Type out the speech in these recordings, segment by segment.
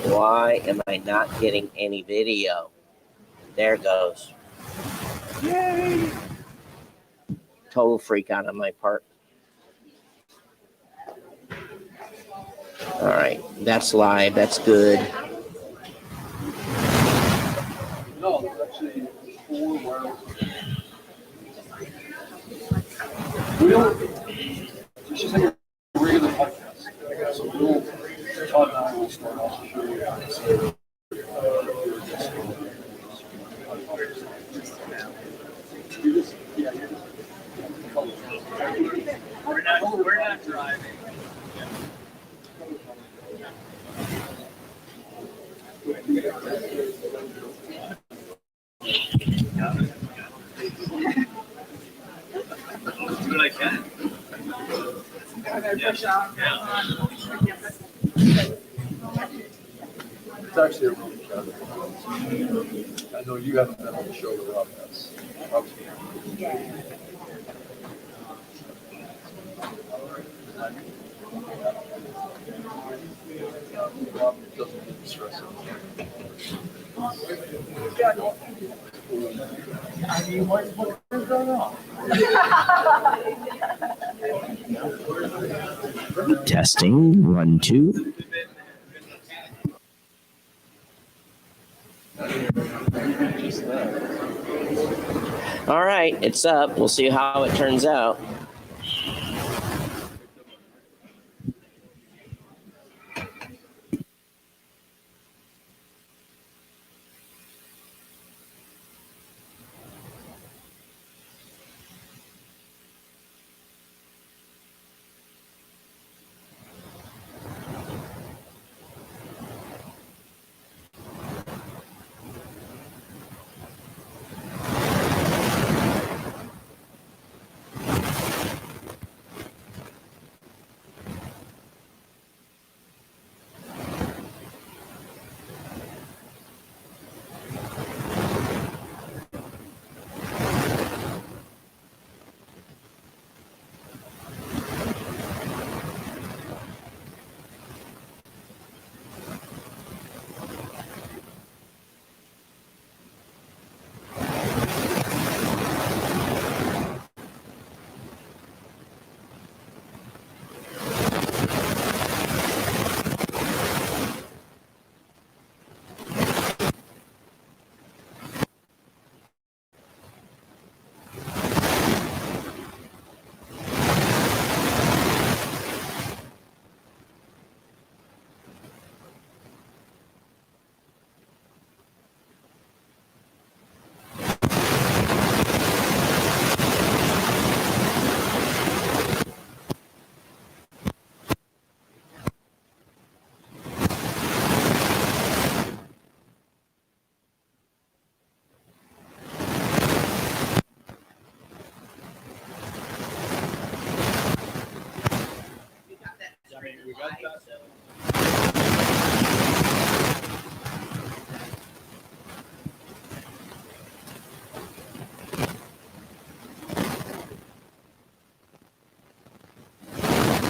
Why am I not getting any video? There it goes. Yay! Total freak out on my part. All right, that's live. That's good. No, it's actually 4 wireless. We don't. It's just like a regular podcast. So we'll Todd and I will start off the show. We're not driving. Do what I can. It's actually a really good. I know you haven't been on the show with Rob. Rob doesn't get stressed. I mean, what's going on? Testing 1, 2. All right, it's up. We'll see how it turns out.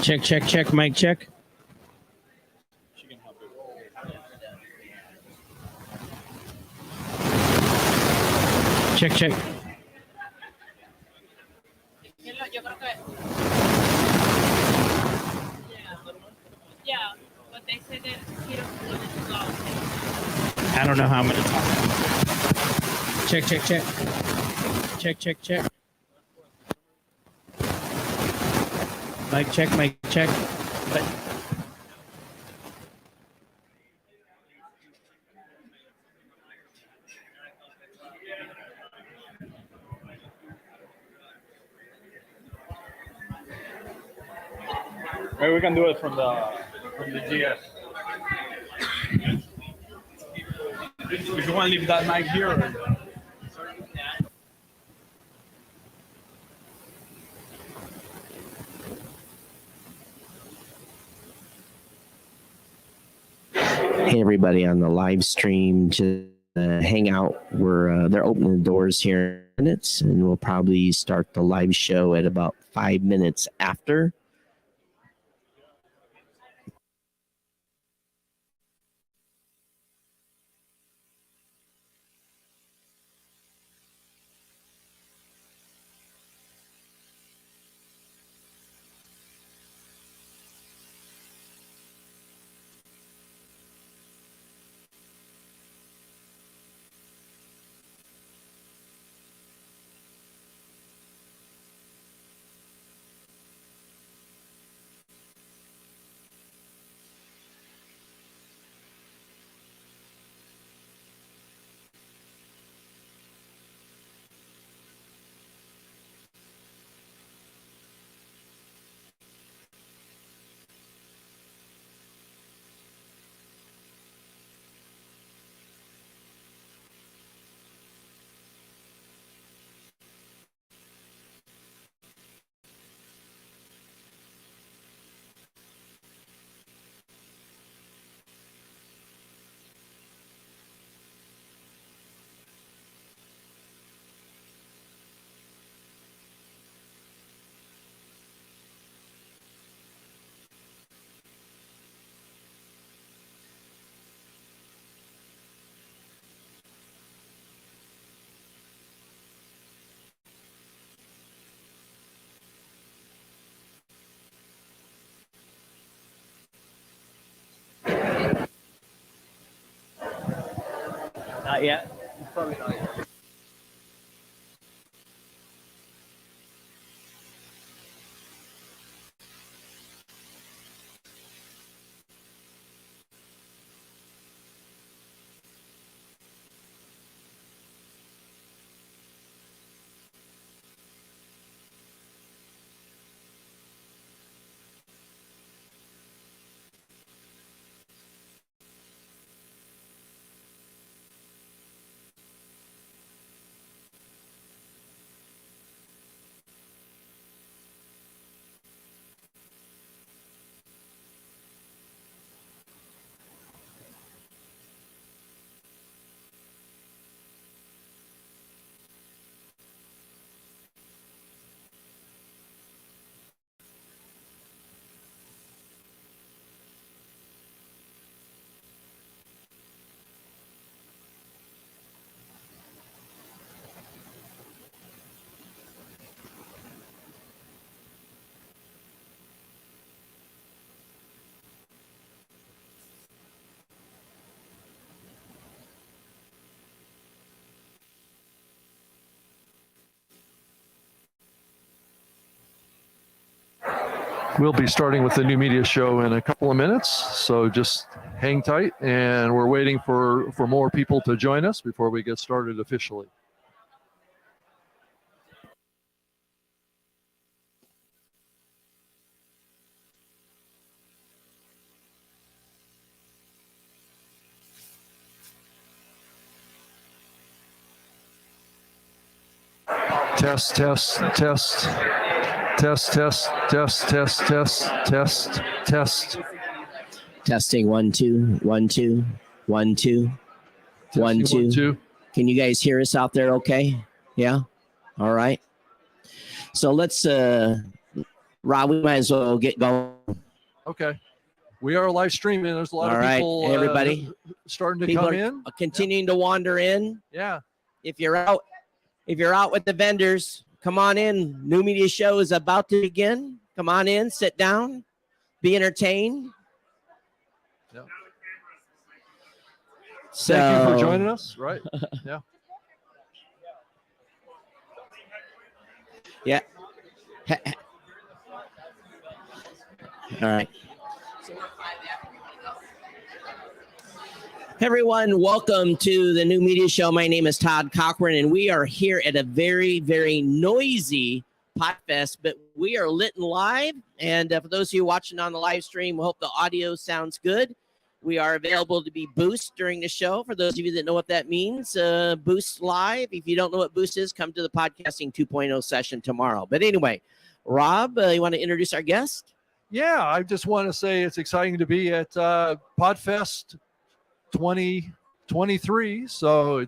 Check, check, check, mic check. Check, check. Yeah, but they said that he don't want it to go. I don't know how I'm gonna talk. Check, check, check. Check, check, check. Mic check, mic check. Maybe we can do it from the GS. If you want to leave that mic here. Or... Hey, everybody on the live stream, to hang out. They're opening the doors here minutes, and we'll probably start the live show at about 5 minutes after. Not yet. Probably not yet. We'll be starting with the new media show in a couple of minutes, so just hang tight, and we're waiting for more people to join us before we get started officially. Test, test, test. Test, test, test, test, test, test, test. Testing 1 2 1 2 1 2 1 2. 1 2. Can you guys hear us out there okay? Yeah? All right. So let's Rob, we might as well get going. Okay. We are live streaming. There's a lot All of right, people everybody. starting to People come are in. continuing to wander in. Yeah. If you're out with the vendors, come on in. New media show is about to begin. Come on in, sit down, be entertained. Yeah. So, thank you for joining us. Right. Yeah. Yeah. All right. Hey everyone, welcome to the New Media Show. My name is Todd Cochran, and we are here at a very, very noisy Podfest, but we are lit and live. And for those of you watching on the live stream, we hope the audio sounds good. We are available to be Boost during the show. For those of you that know what that means, Boost Live. If you don't know what Boost is, come to the Podcasting 2.0 session tomorrow. But anyway, Rob, you want to introduce our guest? Yeah, I just want to say it's exciting to be at Podfest 2023. So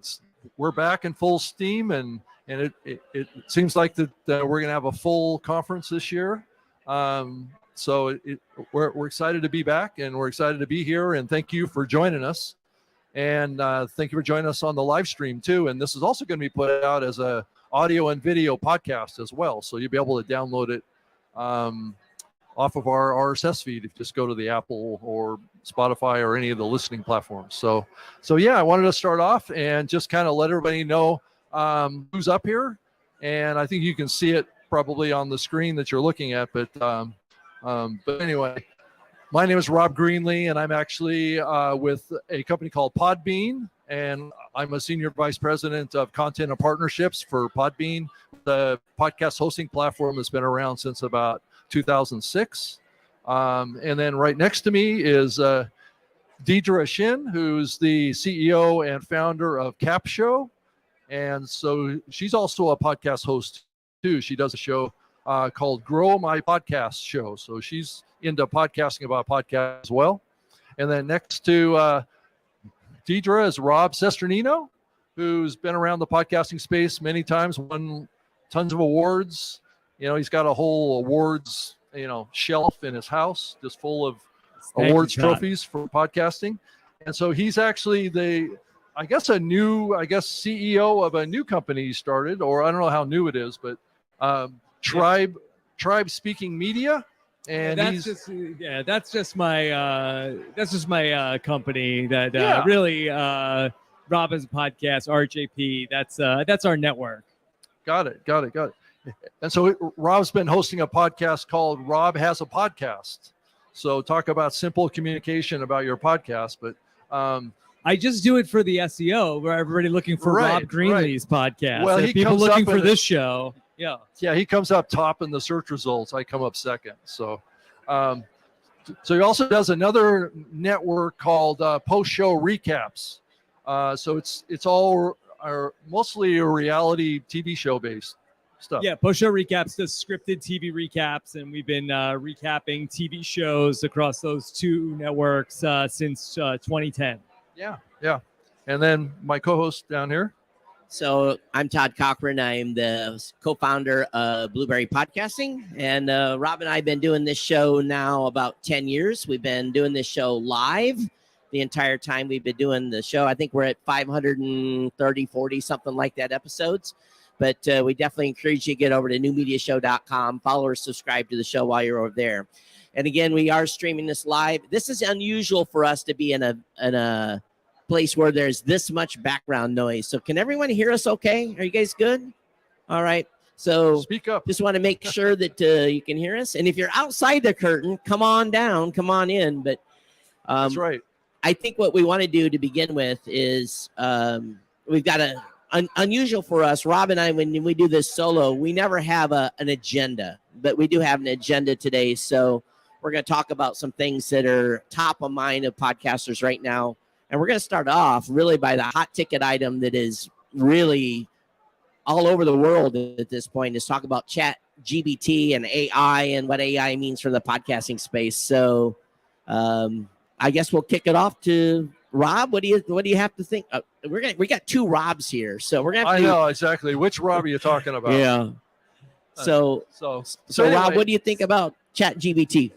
we're back in full steam, and and it seems like that we're going to have a full conference this year. So we're excited to be back, and we're excited to be here. And thank you for joining us. And thank you for joining us on the live stream too. And this is also going to be put out as a audio and video podcast as well. So you'll be able to download it off of our RSS feed if you just go to the Apple or Spotify or any of the listening platforms. So yeah, I wanted to start off and just kind of let everybody know who's up here. And I think you can see it probably on the screen that you're looking at. But anyway, my name is Rob Greenlee, and I'm actually with a company called Podbean, and I'm a senior vice president of content and partnerships for Podbean, the podcast hosting platform that's been around since about 2006. And then right next to me is Deidre Shin, who's the CEO and founder of Cap Show. And so she's also a podcast host too. She does a show called Grow My Podcast Show. So she's into podcasting about podcasts as well. And then next to Deidre is Rob Sesternino, who's been around the podcasting space many times, won tons of awards. He's got a whole awards, shelf in his house just full of awards trophies for podcasting. And so he's actually CEO of a new company he started, or I don't know how new it is, but Tribe Speaking Media. And that's just my company that really Rob has a podcast, RJP. That's our network. Got it. And so Rob's been hosting a podcast called Rob Has a Podcast. So talk about simple communication about your podcast. But I just do it for the SEO, where everybody looking for Rob Greenlee's podcast. Well, people looking for this show. Yeah, he comes up top in the search results. I come up second. So he also does another network called Post Show Recaps. So it's all mostly a reality TV show based stuff. Yeah, Post Show Recaps does scripted TV recaps, and we've been recapping TV shows across those two networks since 2010. Yeah. And then my co-host down here. So I'm Todd Cochran. I'm the co-founder of Blueberry Podcasting. And Rob and I have been doing this show now about 10 years. We've been doing this show live the entire time we've been doing the show. I think we're at 530, 40, something like that episodes. But we definitely encourage you to get over to newmediashow.com, follow or subscribe to the show while you're over there. And again, we are streaming this live. This is unusual for us to be in a place where there's this much background noise. So can everyone hear us okay? Are you guys good? All right. So speak up. Just want to make sure that you can hear us. And if you're outside the curtain, come on down, come on in. But that's right. I think what we want to do to begin with is we've got unusual for us, Rob and I, when we do this solo, we never have an agenda, but we do have an agenda today. So we're going to talk about some things that are top of mind of podcasters right now. And we're going to start off really by the hot ticket item that is really all over the world at this point, is talk about Chat GPT and AI and what AI means for the podcasting space. So I guess we'll kick it off to Rob. What do you have to think? We got two Robs here, so we're gonna have to. I know exactly which Rob are you talking about. Yeah. So anyway. Rob, what do you think about Chat GPT?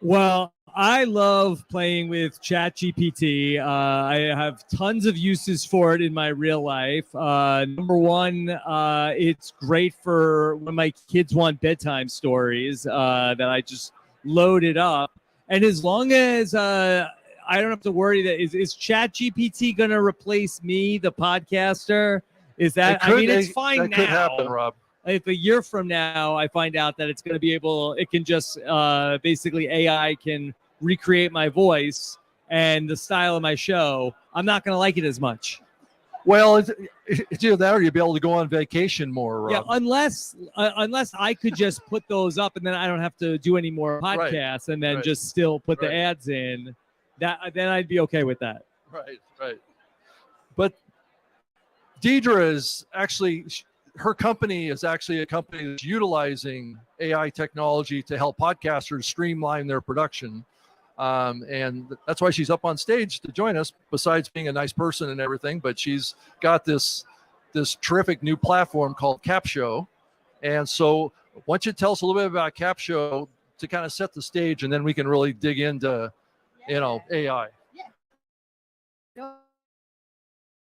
Well, I love playing with ChatGPT. I have tons of uses for it in my real life. Number one, it's great for when my kids want bedtime stories that I just load it up. And as long as I don't have to worry that is ChatGPT going to replace me, the podcaster? Is that? It's fine now. That could happen, Rob. If a year from now I find out that it's going to be it can just basically AI can recreate my voice and the style of my show, I'm not going to like it as much. Well, it's either that or you'll be able to go on vacation more, Rob. Yeah, unless I could just put those up and then I don't have to do any more podcasts and then just still put the ads in. Then I'd be okay with that. Right. But Deidre is actually, her company is actually a company that's utilizing AI technology to help podcasters streamline their production. And that's why she's up on stage to join us, besides being a nice person and everything. But she's got this this terrific new platform called CapShow. And so why don't you tell us a little bit about CapShow to kind of set the stage, and then we can really dig into, AI.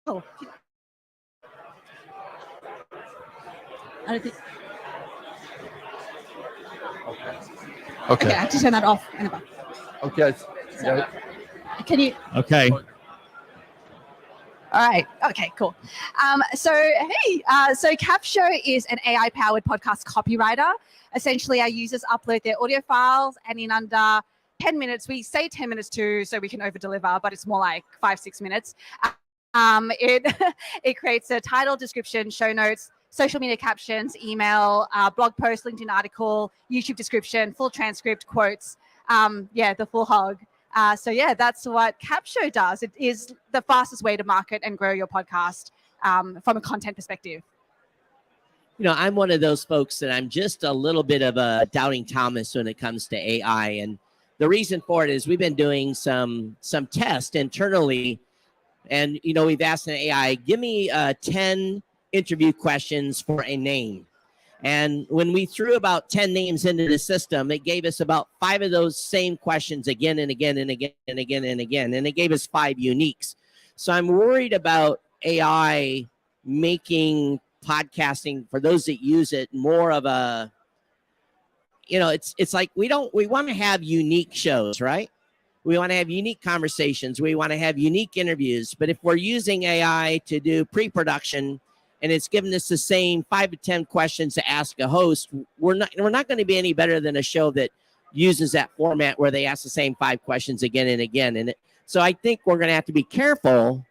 Oh. I don't think. Okay, I have to turn that off. Okay. So, can you? Okay. All right. Okay, cool. So CapShow is an AI-powered podcast copywriter. Essentially, our users upload their audio files, and in under 10 minutes, we say 10 minutes too, so we can over-deliver, but it's more like 5-6 minutes. It creates a title, description, show notes, social media captions, email, blog post, LinkedIn article, YouTube description, full transcript, quotes, the full hog. That's what CapShow does. It is the fastest way to market and grow your podcast from a content perspective. I'm one of those folks that I'm just a little bit of a doubting Thomas when it comes to AI. And the reason for it is we've been doing some tests internally. And, we've asked an AI, give me 10 interview questions for a name. And when we threw about 10 names into the system, it gave us about 5 of those same questions again and again and again and again and again. And it gave us 5 uniques. So I'm worried about AI making podcasting, for those that use it, more of a, it's like we want to have unique shows, right? We want to have unique conversations. We want to have unique interviews. But if we're using AI to do pre-production and it's giving us the same 5 to 10 questions to ask a host, we're not going to be any better than a show that uses that format where they ask the same 5 questions again and again. So I think we're going to have to be careful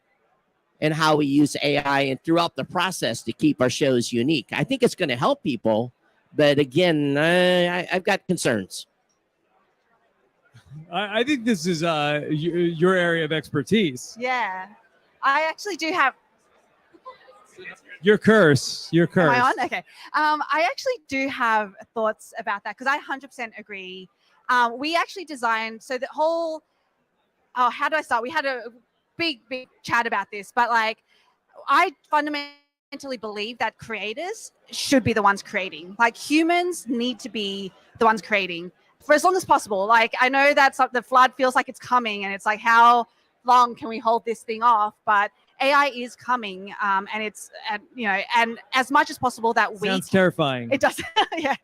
in how we use AI and throughout the process to keep our shows unique. I think it's going to help people, but again, I've got concerns. I think this is your area of expertise. Yeah, I actually do have. Your curse. Am I on? Okay. I actually do have thoughts about that because I 100% agree. We actually designed so the whole. Oh, how do I start? We had a big chat about this, but I fundamentally believe that creators should be the ones creating. Like humans need to be the ones creating for as long as possible. I know that the flood feels like it's coming, and it's like, how long can we hold this thing off? But AI is coming, and it's and as much as possible that we. Sounds terrifying. It does, yeah.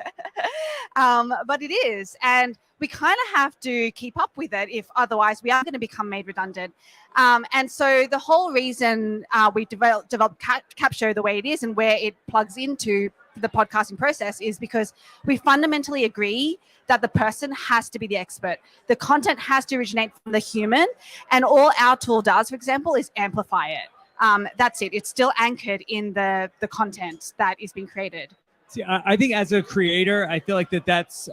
But it is, and we kind of have to keep up with it. If otherwise, we are going to become made redundant. And so the whole reason we developed CapShow the way it is and where it plugs into the podcasting process is because we fundamentally agree that the person has to be the expert. The content has to originate from the human, and all our tool does, for example, is amplify it. That's it. It's still anchored in the content that is being created. See, I think as a creator, I feel like that's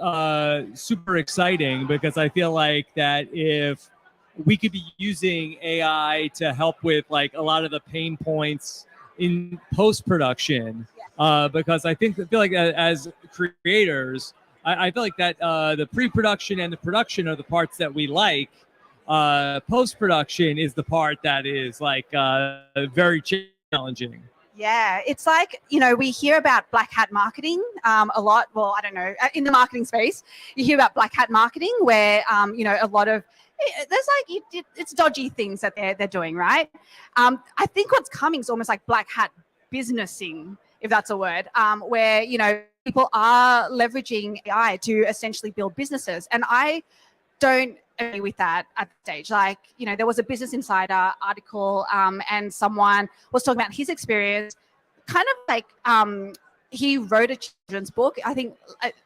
super exciting because I feel like that if we could be using AI to help with a lot of the pain points in post-production, because I feel like as creators, I feel like that the pre-production and the production are the parts that we like. Post-production is the part that is very challenging. Yeah, it's we hear about black hat marketing a lot. Well, I don't know. In the marketing space, you hear about black hat marketing where, a lot of, there's it's dodgy things that they're doing, right? I think what's coming is almost like black hat businessing, if that's a word, where, people are leveraging AI to essentially build businesses. And I don't agree with that at the stage. There was a Business Insider article and someone was talking about his experience, kind of he wrote a children's book. I think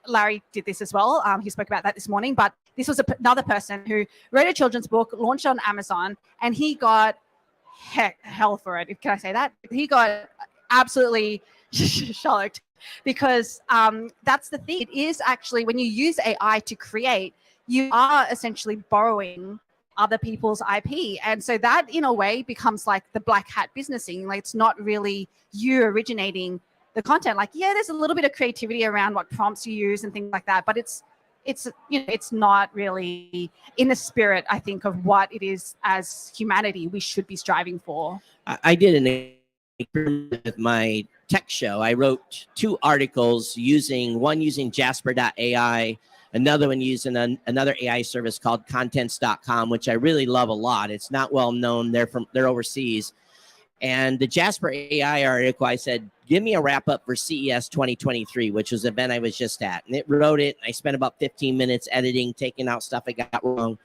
Larry did this as well. He spoke about that this morning, but this was another person who wrote a children's book, launched on Amazon, and he got hell for it. Can I say that? He got absolutely shocked because that's the thing. It is actually, when you use AI to create, you are essentially borrowing other people's IP. And so that in a way becomes like the black hat businessing. It's not really you originating the content. There's a little bit of creativity around what prompts you use and things like that, but it's not really in the spirit, I think, of what it is as humanity we should be striving for. I did an with my tech show, I wrote 2 articles one using Jasper.ai, another one using another AI service called Contents.com, which I really love a lot. It's not well known. They're overseas. And the Jasper AI article, I said, give me a wrap up for CES 2023, which was the event I was just at. And it wrote it. I spent about 15 minutes editing, taking out stuff I got wrong.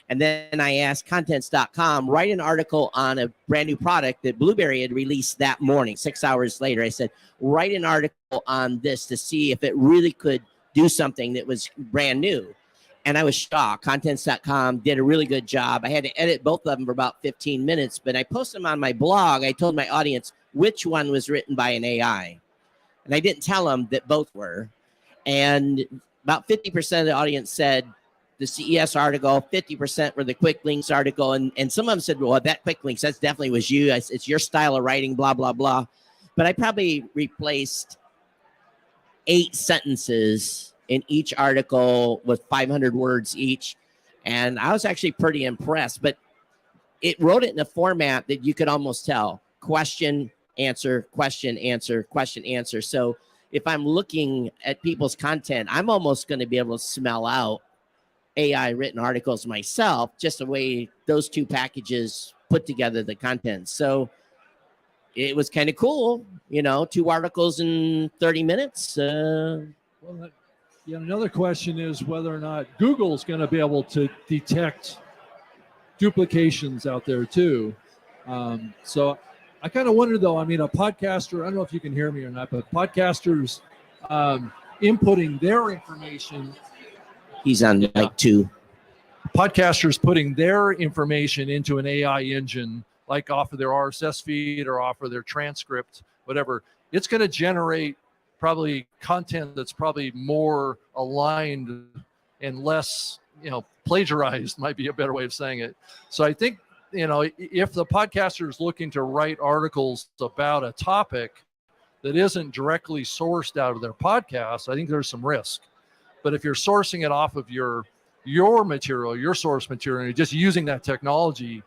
And then I asked Contents.com, write an article on a brand new product that Blueberry had released that morning, 6 hours later. I said, write an article on this to see if it really could do something that was brand new. And I was shocked. Contents.com did a really good job. I had to edit both of them for about 15 minutes, but I posted them on my blog. I told my audience which one was written by an AI. And I didn't tell them that both were. And about 50% of the audience said the CES article, 50% were the Quick Links article. And some of them said, well, that Quick Links, that definitely was you. It's your style of writing, blah, blah, blah. But I probably replaced 8 sentences in each article with 500 words each. And I was actually pretty impressed, but it wrote it in a format that you could almost tell: question, answer, question, answer, question, answer. So if I'm looking at people's content, I'm almost going to be able to smell out AI written articles myself, just the way those 2 packages put together the content. So it was kind of cool, 2 articles in 30 minutes. Another question is whether or not Google's going to be able to detect duplications out there too. So I kind of wonder though, a podcaster, I don't know if you can hear me or not, but podcasters inputting their information. He's on mic 2. Podcasters putting their information into an AI engine, like off of their RSS feed or off of their transcript, whatever. It's going to generate probably content that's probably more aligned and less, plagiarized might be a better way of saying it. So I think, if the podcaster is looking to write articles about a topic that isn't directly sourced out of their podcast, I think there's some risk. But if you're sourcing it off of your material, your source material, and you're just using that technology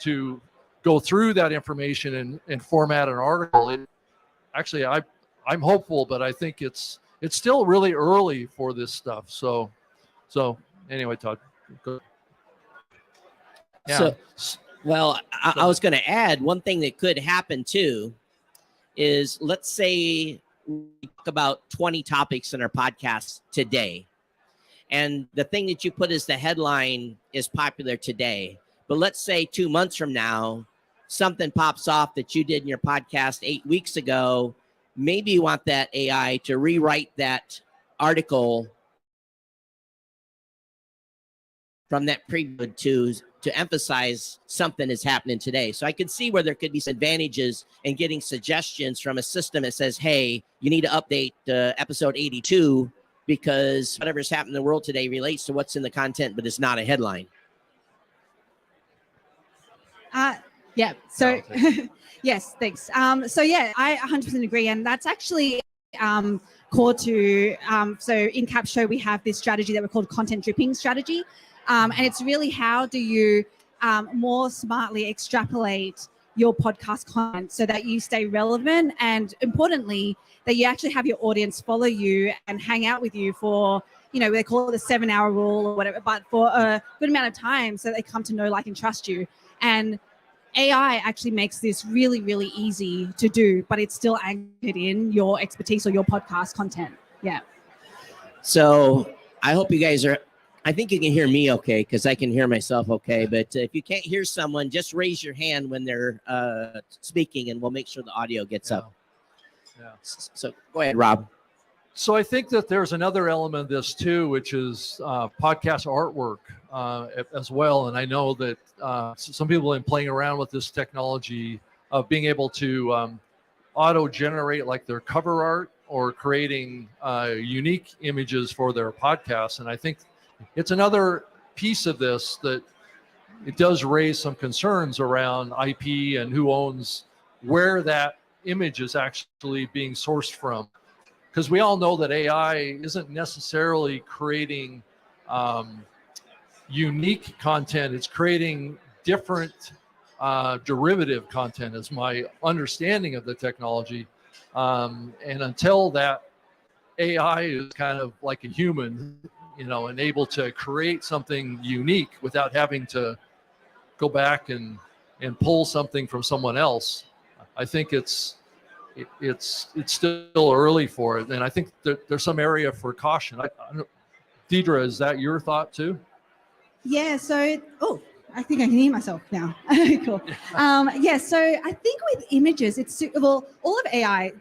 to go through that information and format an article, I'm hopeful, but I think it's still really early for this stuff. So anyway, Todd. Go. Yeah. I was going to add one thing that could happen too is, let's say we talk about 20 topics in our podcast today, and the thing that you put as the headline is popular today. But let's say 2 months from now, something pops off that you did in your podcast 8 weeks ago. Maybe you want that AI to rewrite that article from that previous to emphasize something is happening today. So I could see where there could be some advantages in getting suggestions from a system that says, hey, you need to update episode 82 because whatever's happening in the world today relates to what's in the content, but it's not a headline. Yeah. So, yes, thanks. So yeah, I 100% agree, and that's actually core to. So in Cap Show, we have this strategy that we call content dripping strategy, and it's really how do you more smartly extrapolate your podcast content so that you stay relevant, and importantly, that you actually have your audience follow you and hang out with you for, they call it the 7-hour rule or whatever, but for a good amount of time, so they come to know, like, and trust you. And AI actually makes this really, really easy to do, but it's still anchored in your expertise or your podcast content. Yeah. So I hope you guys I think you can hear me okay, because I can hear myself okay. But if you can't hear someone, just raise your hand when they're speaking, and we'll make sure the audio gets up. Yeah. So go ahead, Rob. So I think that there's another element of this too, which is podcast artwork as well. And I know that some people have been playing around with this technology of being able to auto-generate like their cover art or creating unique images for their podcasts. And I think it's another piece of this that it does raise some concerns around IP and who owns where that image is actually being sourced from. Because we all know that AI isn't necessarily creating unique content. It's creating different derivative content is my understanding of the technology. And until that AI is kind of like a human, and able to create something unique without having to go back and pull something from someone else, I think it's still early for it. And I think there's some area for caution. I don't, Deidre, is that your thought too? Yeah, so, I think I can hear myself now. Cool. Yeah, so I think with images, all of AI,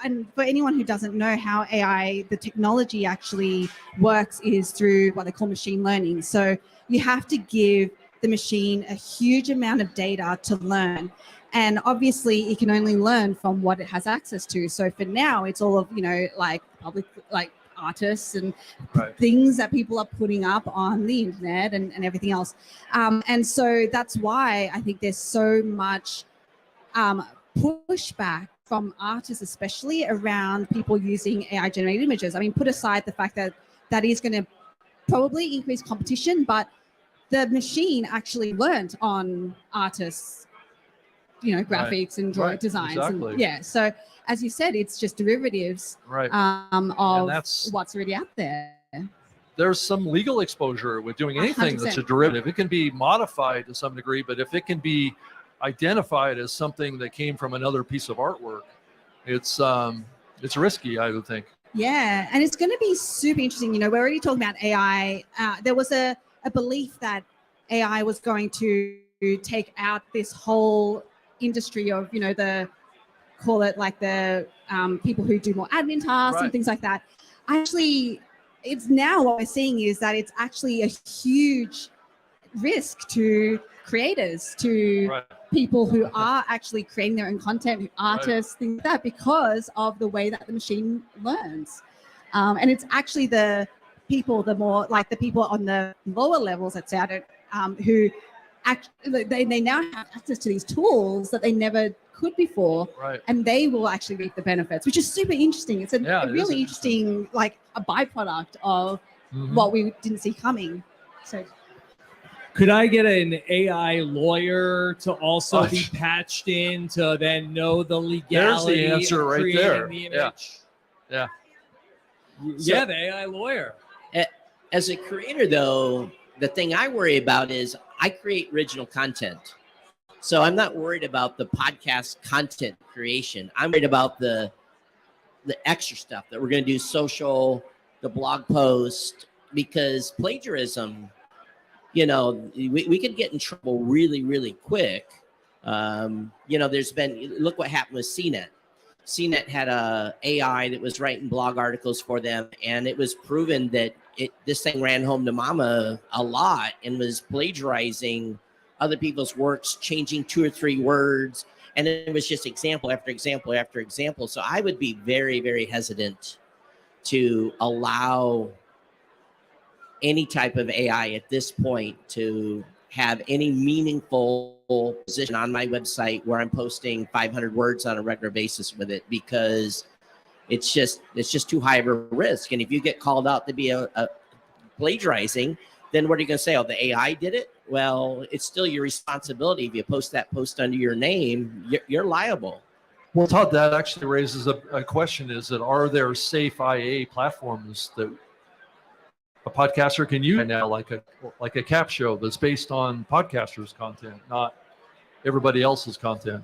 and for anyone who doesn't know how AI, the technology actually works is through what they call machine learning. So you have to give the machine a huge amount of data to learn. And obviously it can only learn from what it has access to. So for now, it's all of, like public, like artists and things that people are putting up on the internet and everything else. And so that's why I think there's so much pushback from artists, especially around people using AI generated images. I mean, put aside the fact that is going to probably increase competition, but the machine actually learned on artists, graphics and designs. Exactly. And yeah. So as you said, it's just derivatives of what's already out there. There's some legal exposure with doing anything 100%. that's a derivative. It can be modified to some degree, but if it can be identified as something that came from another piece of artwork, it's risky, I would think. Yeah, and it's going to be super interesting. We're already talking about AI. There was a belief that AI was going to take out this whole industry of, call it like the people who do more admin tasks and things like that. Actually, it's now what we're seeing is that it's actually a huge risk to creators, to people who are actually creating their own content, artists, things like that, because of the way that the machine learns. And it's actually the people on the lower levels, let's say, who actually they now have access to these tools that they never could before, and they will actually reap the benefits, which is super interesting. It's a really interesting, like a byproduct of what we didn't see coming. So. Could I get an AI lawyer to also be patched in to then know the legality? There's the answer of right there. The image? Yeah. Yeah, the AI lawyer. As a creator, though, the thing I worry about is I create original content. So I'm not worried about the podcast content creation. I'm worried about the extra stuff that we're going to do, social, the blog post, because plagiarism, we could get in trouble really, really quick. There's been, look what happened with CNET. CNET had a AI that was writing blog articles for them, and it was proven that this thing ran home to mama a lot and was plagiarizing other people's works, changing 2 or 3 words, and it was just example after example after example. So I would be very, very hesitant to allow any type of AI at this point to have any meaningful position on my website where I'm posting 500 words on a regular basis with it, because it's just too high of a risk. And if you get called out to be a plagiarizing, then what are you going to say? Oh, the AI did it? Well, it's still your responsibility. If you post that post under your name, you're liable. Well, Todd, that actually raises a question: is that are there safe IA platforms that a podcaster can use now, like a cap show that's based on podcasters' content, not everybody else's content?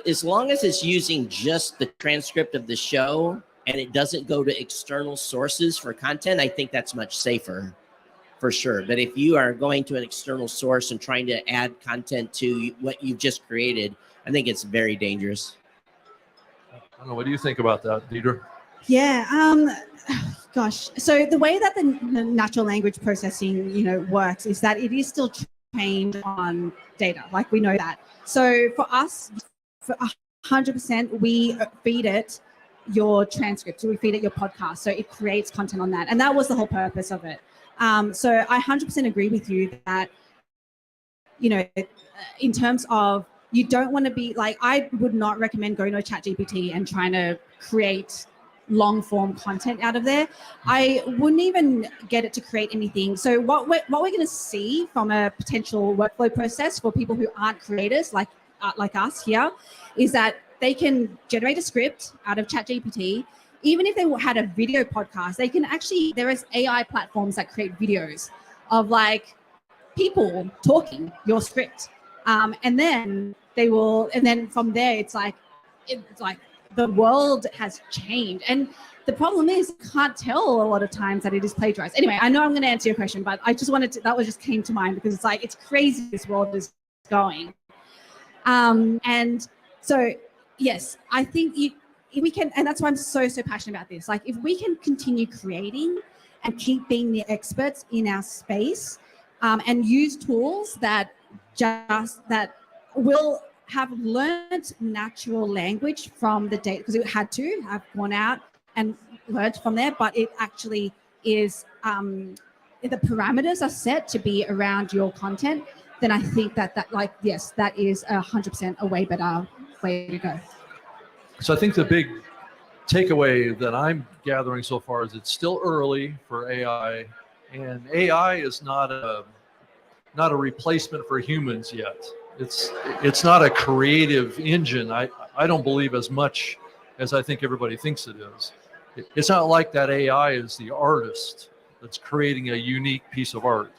As long as it's using just the transcript of the show and it doesn't go to external sources for content, I think that's much safer, for sure. But if you are going to an external source and trying to add content to what you've just created, I think it's very dangerous. I don't know. What do you think about that, Deidre? Yeah. Gosh. So the way that the natural language processing, works is that it is still trained on data. Like, we know that. So for us, for 100%, we feed it your transcript. So we feed it your podcast. So it creates content on that. And that was the whole purpose of it. So I 100% agree with you that, in terms of, you don't want to be like, I would not recommend going to a chat GPT and trying to create long form content out of there. I wouldn't even get it to create anything. So what we're going to see from a potential workflow process for people who aren't creators like us here is that they can generate a script out of ChatGPT. Even if they had a video podcast, they can actually, there is AI platforms that create videos of like people talking your script. And then from there, it's like the world has changed. And the problem is, you can't tell a lot of times that it is plagiarized. Anyway, I know I'm going to answer your question, but I just wanted to, that was just came to mind because it's like, it's crazy this world is going. And so, yes, I think we can, and that's why I'm so passionate about this. Like, if we can continue creating and keep being the experts in our space, and use tools that will have learned natural language from the data, because it had to have gone out and learned from there, but it actually is, the parameters are set to be around your content, then I think that yes, that is 100% a way better way to go. So I think the big takeaway that I'm gathering so far is it's still early for AI, and AI is not a replacement for humans yet. It's not a creative engine. I don't believe as much as I think everybody thinks it is. It's not like that AI is the artist that's creating a unique piece of art.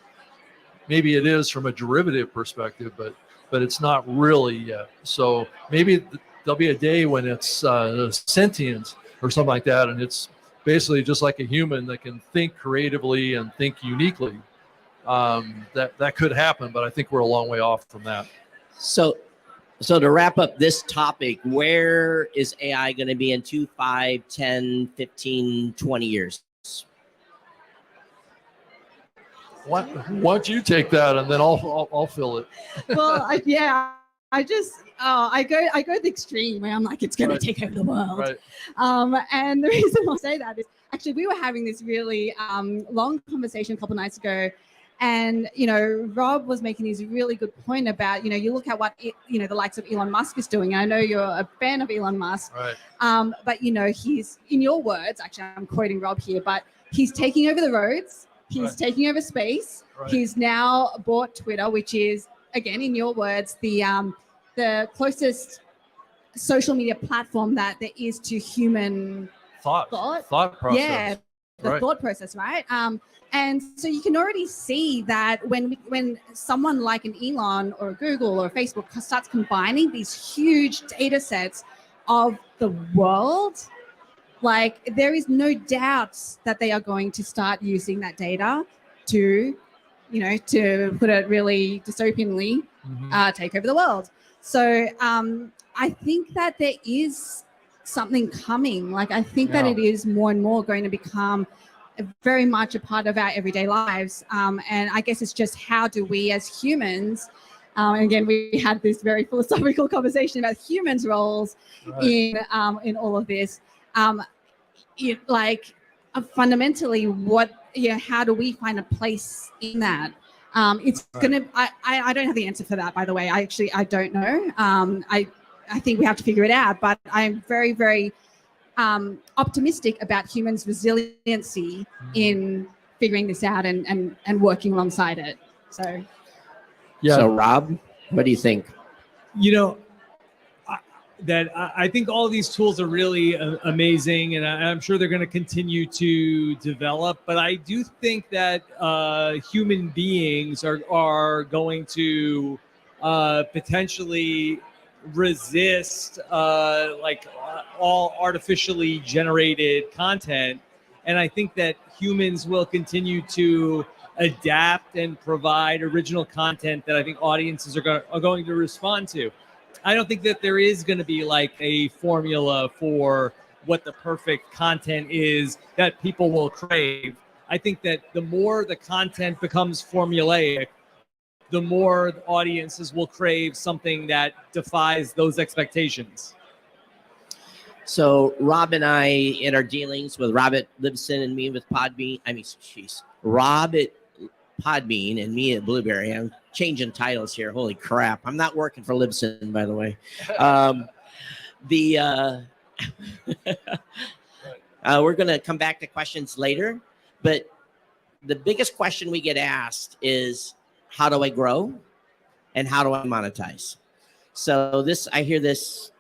Maybe it is from a derivative perspective, but it's not really yet. So maybe there'll be a day when it's sentient or something like that, and it's basically just like a human that can think creatively and think uniquely. That could happen, but I think we're a long way off from that. So to wrap up this topic, where is AI going to be in 2, 5, 10, 15, 20 years? Why don't you take that and then I'll fill it. Well, I go the extreme where I'm like, it's going to take over the world. Right. And the reason I say that is actually we were having this really long conversation a couple of nights ago. And, Rob was making this really good point about, you look at what, the likes of Elon Musk is doing. I know you're a fan of Elon Musk. Right. But, he's, in your words, actually, I'm quoting Rob here, but he's taking over the roads. He's taking over space. Right. He's now bought Twitter, which is, again, in your words, the closest social media platform that there is to human Thought process. Yeah, the thought process, right? And so you can already see that when someone like an Elon or a Google or a Facebook starts combining these huge data sets of the world, like there is no doubt that they are going to start using that data to put it really dystopianly, take over the world. So I think that there is something coming. Like I think that it is more and more going to become very much a part of our everyday lives. And I guess it's just how do we as humans, and again, we had this very philosophical conversation about humans' roles in all of this. Fundamentally, how do we find a place in that? It's gonna. I don't have the answer for that, by the way. I don't know. I think we have to figure it out. But I'm very, very optimistic about humans' resiliency in figuring this out and working alongside it. So, So Rob, what do you think? I think all these tools are really amazing, and I'm sure they're going to continue to develop. But I do think that human beings are going to potentially resist all artificially generated content, and I think that humans will continue to adapt and provide original content that I think audiences are going to respond to. I don't think that there is going to be like a formula for what the perfect content is that people will crave. I think that the more the content becomes formulaic, the more audiences will crave something that defies those expectations. So Rob and I, in our dealings with Rob at Libsyn and me with Podbean, Rob at Podbean and me at Blueberry. I'm changing titles here. Holy crap. I'm not working for Libsyn, by the way. We're going to come back to questions later, but the biggest question we get asked is, how do I grow and how do I monetize? So I hear this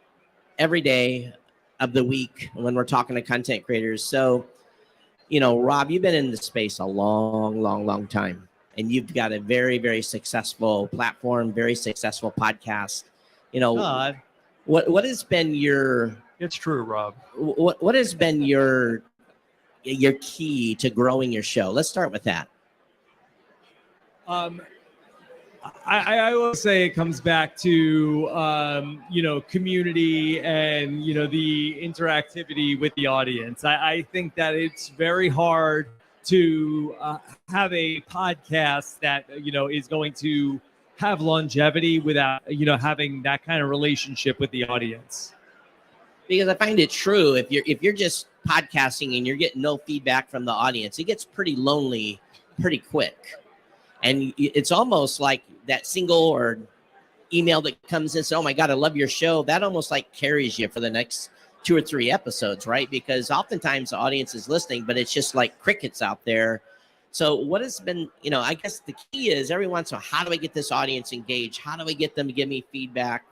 every day of the week when we're talking to content creators. So, Rob, you've been in the space a long time, and you've got a very, very successful platform, very successful podcast. What has been your? It's true, Rob. What has been your key to growing your show? Let's start with that. I will say it comes back to community and the interactivity with the audience. I think that it's very hard to have a podcast that is going to have longevity without having that kind of relationship with the audience. Because I find it true, if you're just podcasting and you're getting no feedback from the audience, it gets pretty lonely pretty quick. And it's almost like that single or email that comes in, oh my God, I love your show. That almost like carries you for the next 2 or 3 episodes, right? Because oftentimes the audience is listening, but it's just like crickets out there. So what has been, I guess the key is every once in a while, how do I get this audience engaged? How do I get them to give me feedback?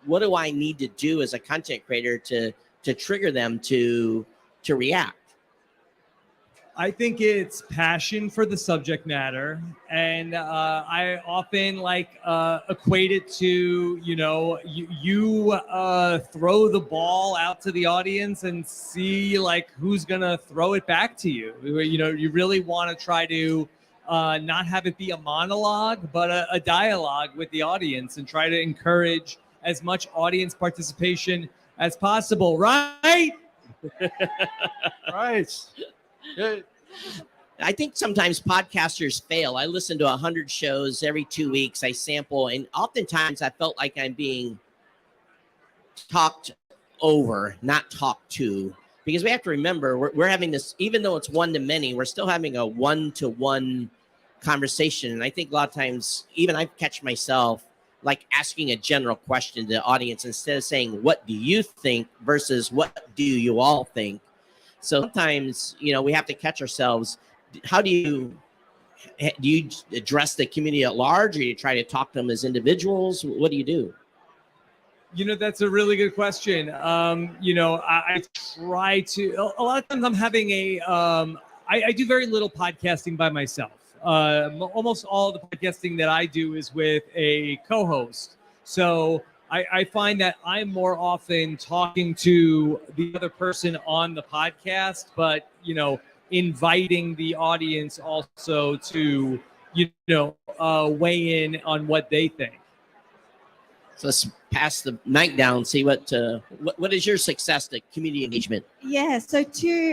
What do I need to do as a content creator to trigger them to react? I think it's passion for the subject matter, and I often equate it to you throw the ball out to the audience and see who's gonna throw it back to you. You really want to try to not have it be a monologue, but a dialogue with the audience, and try to encourage as much audience participation as possible. Right? Right. I think sometimes podcasters fail. I listen to 100 shows every 2 weeks. I sample, and oftentimes I felt like I'm being talked over, not talked to. Because we have to remember, we're having this, even though it's one to many, we're still having a one-to-one conversation. And I think a lot of times, even I catch myself asking a general question to the audience instead of saying, what do you think versus what do you all think? So sometimes, we have to catch ourselves. How do you address the community at large, or do you try to talk to them as individuals? What do you do? That's a really good question. I try to, a lot of times I'm having I do very little podcasting by myself. Almost all of the podcasting that I do is with a co-host. So I find that I'm more often talking to the other person on the podcast, but, inviting the audience also to, weigh in on what they think. So let's pass the mic down, see what is your success to community engagement? Yeah. So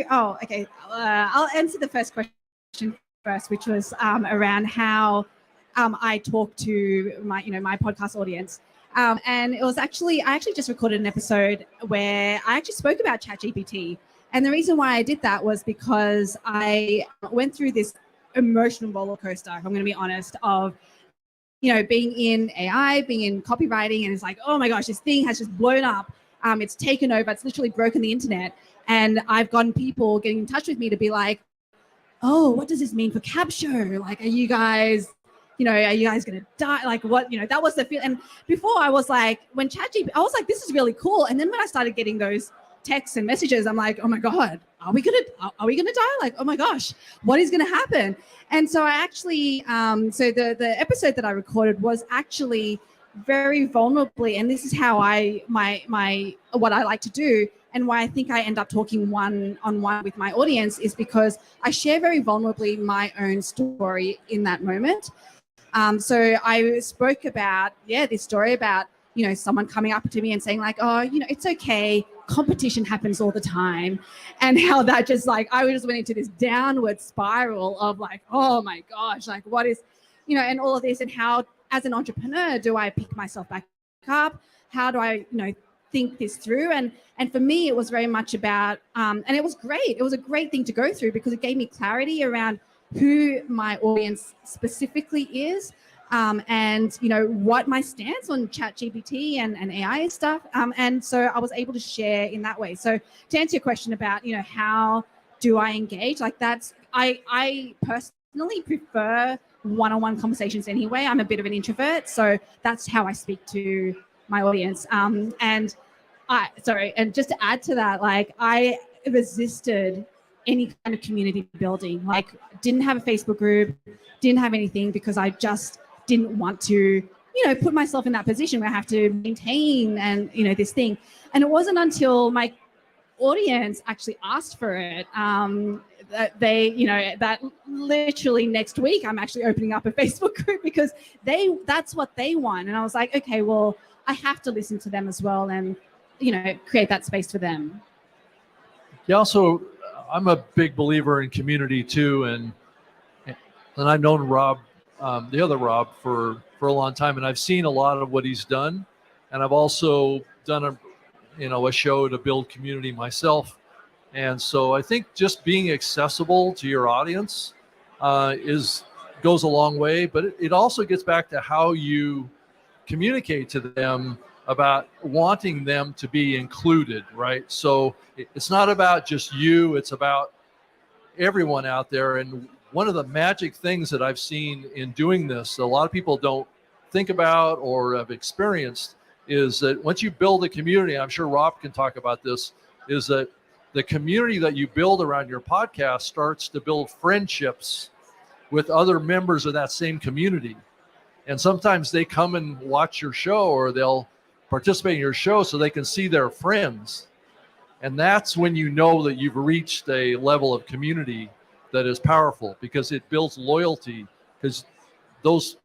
I'll answer the first question first, which was around how I talk to my podcast audience. And it was I actually just recorded an episode where I actually spoke about ChatGPT. And the reason why I did that was because I went through this emotional roller coaster, if I'm going to be honest, of, being in AI, being in copywriting, and it's like, oh my gosh, this thing has just blown up. It's taken over. It's literally broken the internet. And I've gotten people getting in touch with me to be like, oh, what does this mean for capture? Are you guys going to die? What, that was the feel. And before I was like, when ChatGPT, I was like, this is really cool. And then when I started getting those texts and messages, I'm like, oh my God, are we gonna die? Oh my gosh, what is gonna happen? And so I actually, so the episode that I recorded was actually very vulnerably, and this is how what I like to do, and why I think I end up talking one-on-one with my audience is because I share very vulnerably my own story in that moment. So I spoke about, this story about, someone coming up to me and saying oh, it's okay. Competition happens all the time. And how that just I just went into this downward spiral of oh my gosh, what is, and all of this, and how as an entrepreneur, do I pick myself back up? How do I, think this through? And for me, it was very much about, and it was great. It was a great thing to go through because it gave me clarity around who my audience specifically is. and what my stance on ChatGPT and AI stuff. And so I was able to share in that way. So to answer your question about how do I engage, like I personally prefer one-on-one conversations anyway. I'm a bit of an introvert, so that's how I speak to my audience. And just to add to that, like I resisted any kind of community building. Like didn't have a Facebook group, didn't have anything because I just didn't want to, put myself in that position where I have to maintain and this thing. And it wasn't until my audience actually asked for it that that literally next week I'm actually opening up a Facebook group because that's what they want. And I was like, okay, well, I have to listen to them as well and create that space for them. Yeah, also, I'm a big believer in community too, and I've known Rob, the other Rob, for a long time, and I've seen a lot of what he's done, and I've also done a show to build community myself, and so I think just being accessible to your audience goes a long way, but it also gets back to how you communicate to them about wanting them to be included, right? So it's not about just you, it's about everyone out there. And one of the magic things that I've seen in doing this, a lot of people don't think about or have experienced, is that once you build a community, I'm sure Rob can talk about this, is that the community that you build around your podcast starts to build friendships with other members of that same community. And sometimes they come and watch your show, or they'll participate in your show so they can see their friends. And that's when you know that you've reached a level of community that is powerful, because it builds loyalty, because those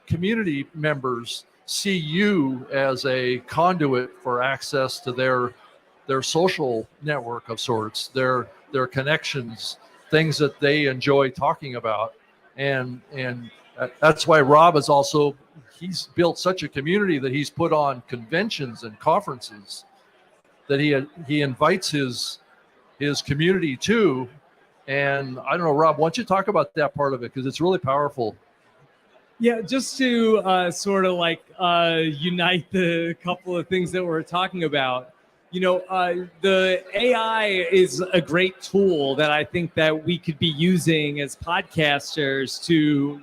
community members see you as a conduit for access to their social network of sorts, their connections, things that they enjoy talking about. And that's why Rob is also, he's built such a community that he's put on conventions and conferences that he invites his community to. And I don't know, Rob, why don't you talk about that part of it, because it's really powerful. Yeah, just to sort of like unite the couple of things that we're talking about. The AI is a great tool that I think that we could be using as podcasters to,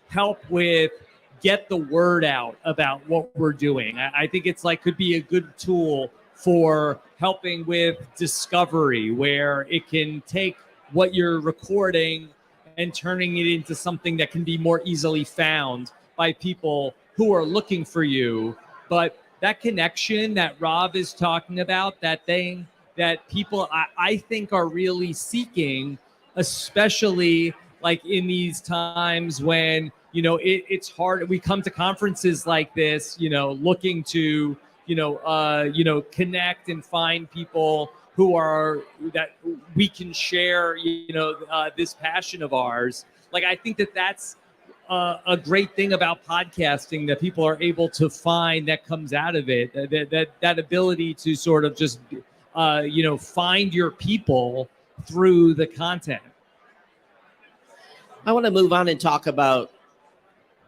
help with get the word out about what we're doing. I think it's could be a good tool for helping with discovery, where it can take what you're recording and turning it into something that can be more easily found by people who are looking for you. But that connection that Rob is talking about, that thing that people I think are really seeking, especially in these times when, it's hard. We come to conferences like this, looking to, connect and find people that we can share, this passion of ours. I think that's a great thing about podcasting that people are able to find that comes out of it, that ability to sort of just, find your people through the content. I want to move on and talk about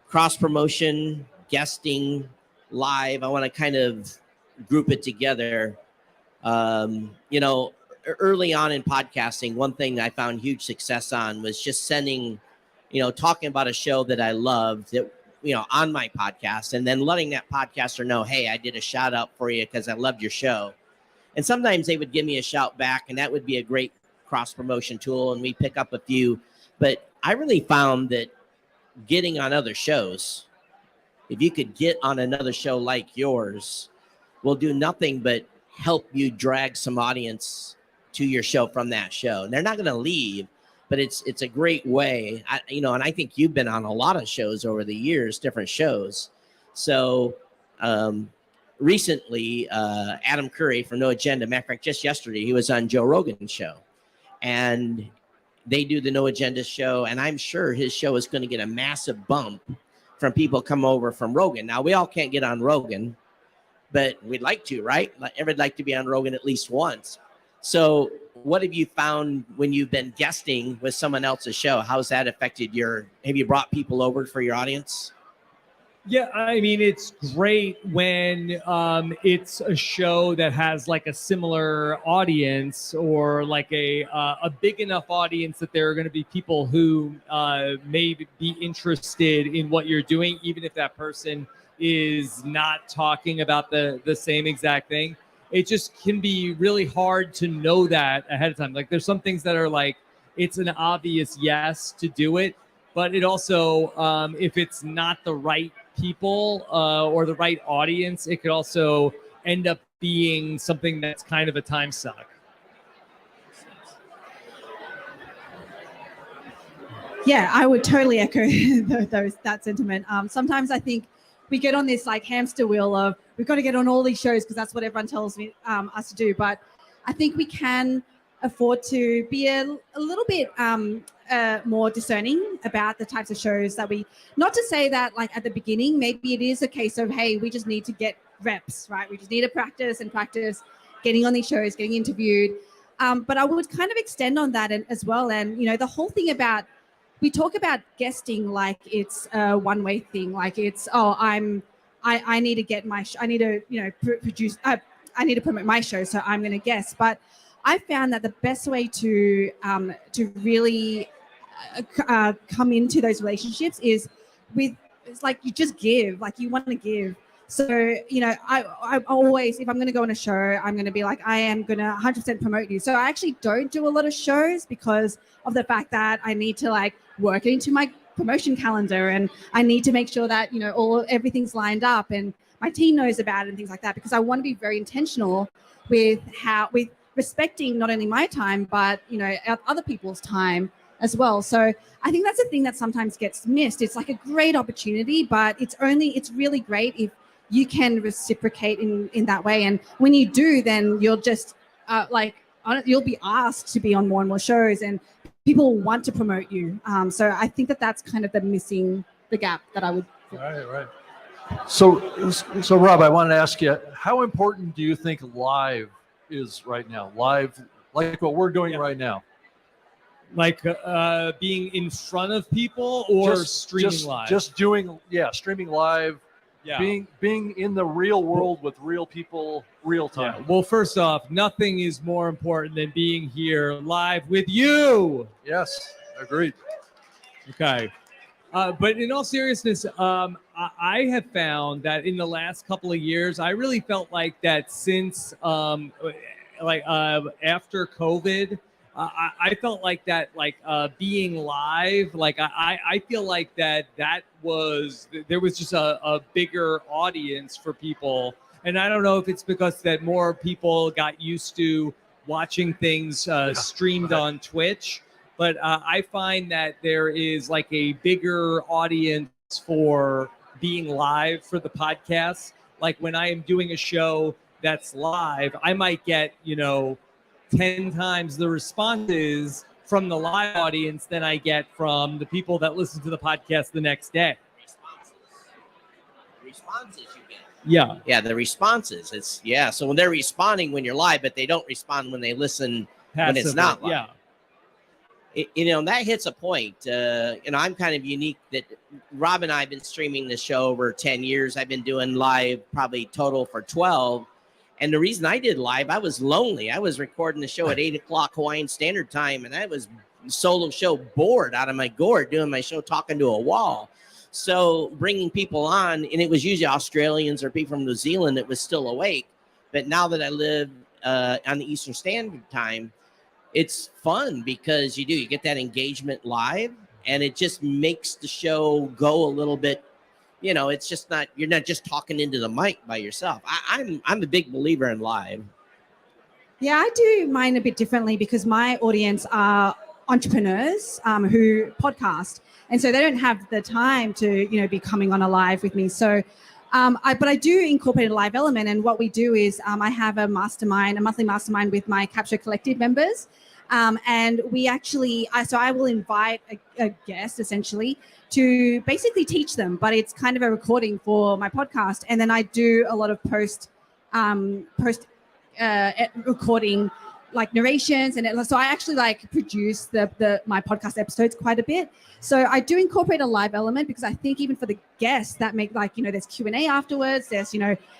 cross promotion, guesting, live. I want to kind of group it together. Early on in podcasting, one thing I found huge success on was just sending, talking about a show that I loved that, on my podcast, and then letting that podcaster know, hey, I did a shout out for you because I loved your show. And sometimes they would give me a shout back, and that would be a great cross promotion tool, and we pick up a few. But I really found that getting on other shows, if you could get on another show like yours, will do nothing but help you drag some audience to your show from that show. And they're not going to leave, but it's a great way. And I think you've been on a lot of shows over the years, different shows. So recently, Adam Curry from No Agenda, matter of fact, just yesterday, he was on Joe Rogan's show. And they do the No Agenda show, and I'm sure his show is going to get a massive bump from people come over from Rogan. Now, we all can't get on Rogan, but we'd like to, right? Everybody'd like to be on Rogan at least once. So what have you found when you've been guesting with someone else's show? How's that affected have you brought people over for your audience? Yeah, I mean, it's great when it's a show that has like a similar audience or like a big enough audience that there are going to be people who may be interested in what you're doing, even if that person is not talking about the same exact thing. It just can be really hard to know that ahead of time. Like there's some things that are like, it's an obvious yes to do it, but it also, if it's not the right people or the right audience, it could also end up being something that's kind of a time suck. Yeah, I would totally echo that sentiment. Sometimes I think we get on this like hamster wheel of we've got to get on all these shows because that's what everyone tells me us to do. But I think we can afford to be a little bit more discerning about the types of shows that we. Not to say that like at the beginning, maybe it is a case of hey, we just need to get reps, right? We just need to practice getting on these shows, getting interviewed. But I would kind of extend on that as well. And you know, the whole thing about we talk about guesting like it's a one-way thing, like it's I need to get I need to produce I need to promote my show, so I'm going to guest. But I found that the best way to really come into those relationships is it's like you just give, like you want to give. So, you know, I always, if I'm going to go on a show, I'm going to be like, I am going to 100% promote you. So I actually don't do a lot of shows because of the fact that I need to like work into my promotion calendar and I need to make sure that, you know, everything's lined up and my team knows about it and things like that, because I want to be very intentional with respecting not only my time, but, you know, other people's time as well. So I think that's a thing that sometimes gets missed. It's like a great opportunity, but it's really great if you can reciprocate in that way. And when you do, then you'll just you'll be asked to be on more and more shows and people want to promote you. So I think that's kind of the gap that I would. Right. So Rob, I wanted to ask you, how important do you think live is right now? Live, like what we're doing right now? Like being in front of people or streaming live? Just doing, streaming live. Yeah. Being in the real world with real people, real time. Yeah. Well, first off, nothing is more important than being here live with you. Yes, agreed. Okay. But in all seriousness, I have found that in the last couple of years, I really felt like that since after COVID, I felt like that, being live, I feel like that there was just a bigger audience for people. And I don't know if it's because that more people got used to watching things streamed on Twitch, but I find that there is like a bigger audience for being live for the podcast. Like when I am doing a show that's live, I might get, 10 times the responses from the live audience than I get from the people that listen to the podcast the next day. Responses you get. Yeah, the responses. So when they're responding when you're live, but they don't respond when they listen when it's not live. Yeah. That hits a point. I'm kind of unique that Rob and I have been streaming this show over 10 years. I've been doing live probably total for 12. And the reason I did live, I was lonely. I was recording the show at 8 o'clock Hawaiian Standard Time, and I was solo show bored out of my gourd doing my show talking to a wall. So bringing people on, and it was usually Australians or people from New Zealand that was still awake. But now that I live on the Eastern Standard Time, it's fun because you get that engagement live, and it just makes the show go a little bit. It's just not, you're not just talking into the mic by yourself. I'm a big believer in live. Yeah, I do mine a bit differently because my audience are entrepreneurs who podcast. And so they don't have the time to, be coming on a live with me. So, but I do incorporate a live element. And what we do is I have a monthly mastermind with my Capture Collective members. And we actually, so I will invite a guest essentially to basically teach them, but it's kind of a recording for my podcast. And then I do a lot of post recording like narrations, and so I actually like produce my podcast episodes quite a bit. So I do incorporate a live element because I think even for the guests that make like, there's Q&A afterwards, there's,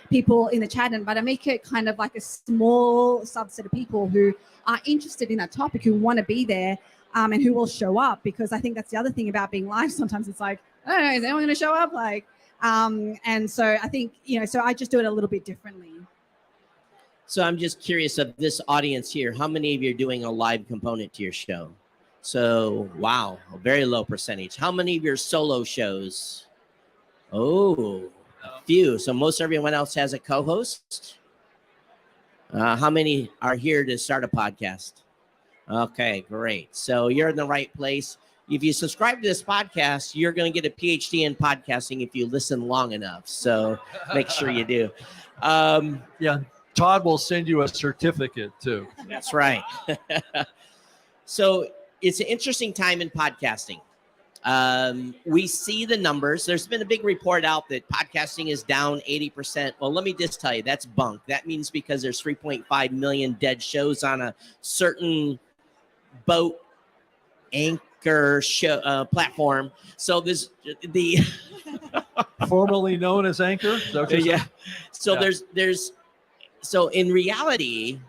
people in the chat, but I make it kind of like a small subset of people who are interested in that topic, who want to be there, and who will show up, because I think that's the other thing about being live. Sometimes it's like, I don't know, is anyone going to show up? Like, and so I think, so I just do it a little bit differently. So I'm just curious of this audience here, how many of you are doing a live component to your show? So, wow, a very low percentage. How many of your solo shows? Oh, a few. So most everyone else has a co-host. How many are here to start a podcast? Okay, great. So you're in the right place. If you subscribe to this podcast, you're going to get a PhD in podcasting if you listen long enough. So make sure you do. Yeah. Todd will send you a certificate too. That's right. So it's an interesting time in podcasting. We see the numbers. There's been a big report out that podcasting is down 80%. Well, let me just tell you, that's bunk. That means because there's 3.5 million dead shows on a certain boat anchor show platform. So there's the formerly known as Anchor. Yeah. So there's so in reality,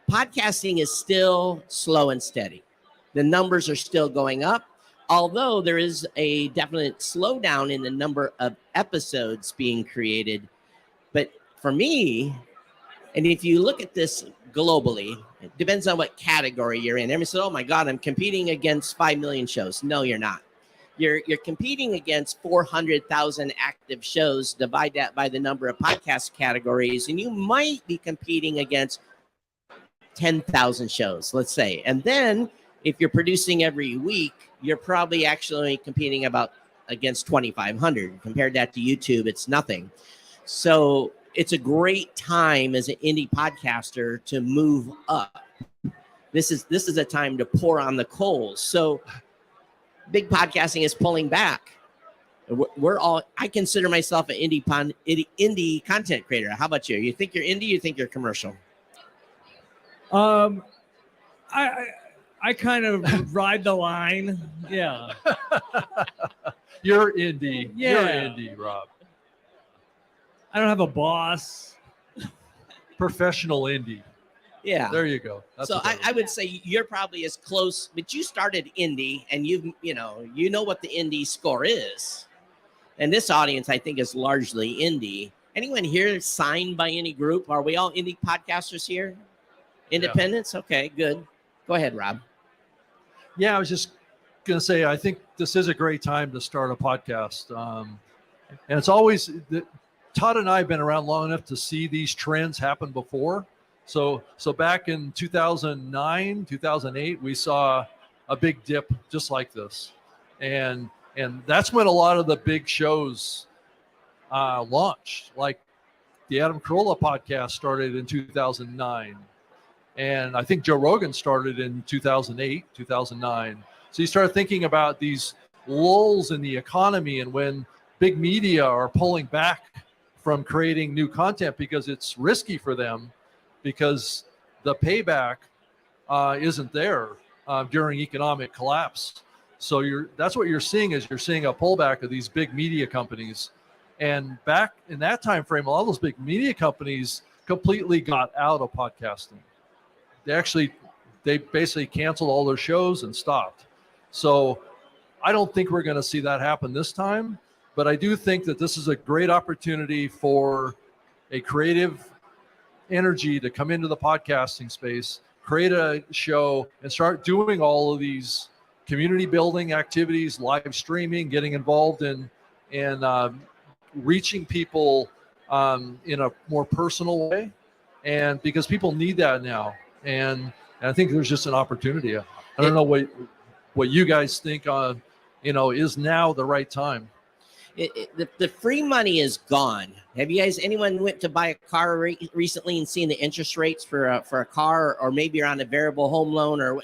podcasting is still slow and steady. The numbers are still going up, although there is a definite slowdown in the number of episodes being created. But for me, and if you look at this globally, it depends on what category you're in. Everyone says, oh my God, I'm competing against 5 million shows. No, you're not. You're competing against 400,000 active shows. Divide that by the number of podcast categories, and you might be competing against 10,000 shows, let's say. And then if you're producing every week, you're probably actually competing against 2,500. Compared that to YouTube, it's nothing. So it's a great time as an indie podcaster to move up. This is a time to pour on the coals. So big podcasting is pulling back. I consider myself an indie content creator. How about you? You think you're indie? You think you're commercial? I kind of ride the line. Yeah. You're indie. Yeah. You're indie, Rob. I don't have a boss. Professional indie. Yeah. There you go. That's so I would say you're probably as close, but you started indie and you know what the indie score is. And this audience, I think, is largely indie. Anyone here signed by any group? Are we all indie podcasters here? Independents? Yeah. Okay, good. Go ahead, Rob. Yeah, I was just going to say, I think this is a great time to start a podcast. And it's always, Todd and I have been around long enough to see these trends happen before. So back in 2009, 2008, we saw a big dip just like this. And that's when a lot of the big shows launched. Like the Adam Carolla podcast started in 2009. And I think Joe Rogan started in 2008, 2009. So you start thinking about these lulls in the economy and when big media are pulling back from creating new content because it's risky for them, because the payback isn't there during economic collapse. So that's what you're seeing is you're seeing a pullback of these big media companies. And back in that time frame, a lot of those big media companies completely got out of podcasting. They basically canceled all their shows and stopped. So I don't think we're going to see that happen this time, but I do think that this is a great opportunity for a creative energy to come into the podcasting space, create a show, and start doing all of these community building activities, live streaming, getting involved in reaching people in a more personal way. And because people need that now. And I think there's just an opportunity. I don't know what you guys think is now the right time. The free money is gone. Have you guys, anyone went to buy a car recently and seen the interest rates for a car, or maybe you're on a variable home loan, or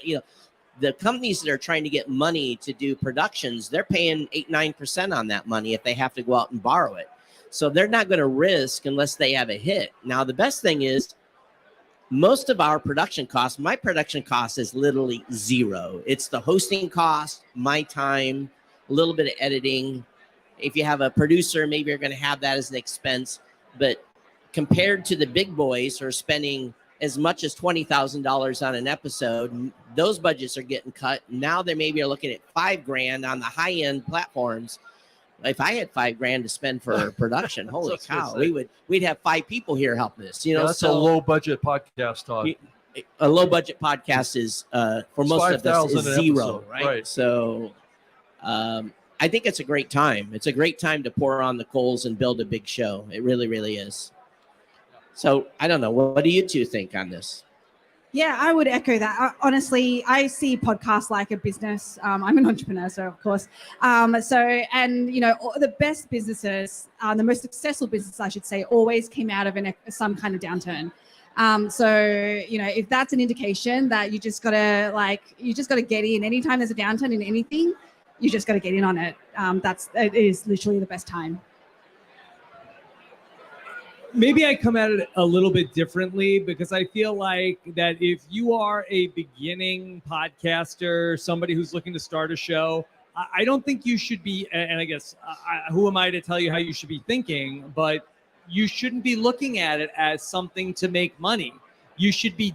the companies that are trying to get money to do productions, they're paying 8-9% on that money if they have to go out and borrow it. So they're not going to risk unless they have a hit. Now, the best thing is most of our production costs, my production cost is literally zero. It's the hosting cost, my time, a little bit of editing. If you have a producer, maybe you're going to have that as an expense. But compared to the big boys who are spending as much as $20,000 on an episode, those budgets are getting cut. Now they maybe are looking at $5,000 on the high end platforms. If I had $5,000 to spend for production, holy cow, we'd have 5 people here helping us. You know, that's a low budget podcast, Todd. A low budget podcast is for most of us is zero, right? So I think it's a great time. It's a great time to pour on the coals and build a big show. It really, really is. So I don't know. What do you two think on this? Yeah, I would echo that. Honestly, I see podcasts like a business. I'm an entrepreneur, so of course. And you know, the best businesses, the most successful businesses, I should say, always came out of some kind of downturn. So you know, if that's an indication that you just gotta get in. Anytime there's a downturn in anything, you just gotta get in on it. It is literally the best time. Maybe I come at it a little bit differently because I feel like that if you are a beginning podcaster, somebody who's looking to start a show, I don't think you should be, and I guess, who am I to tell you how you should be thinking, but you shouldn't be looking at it as something to make money. You should be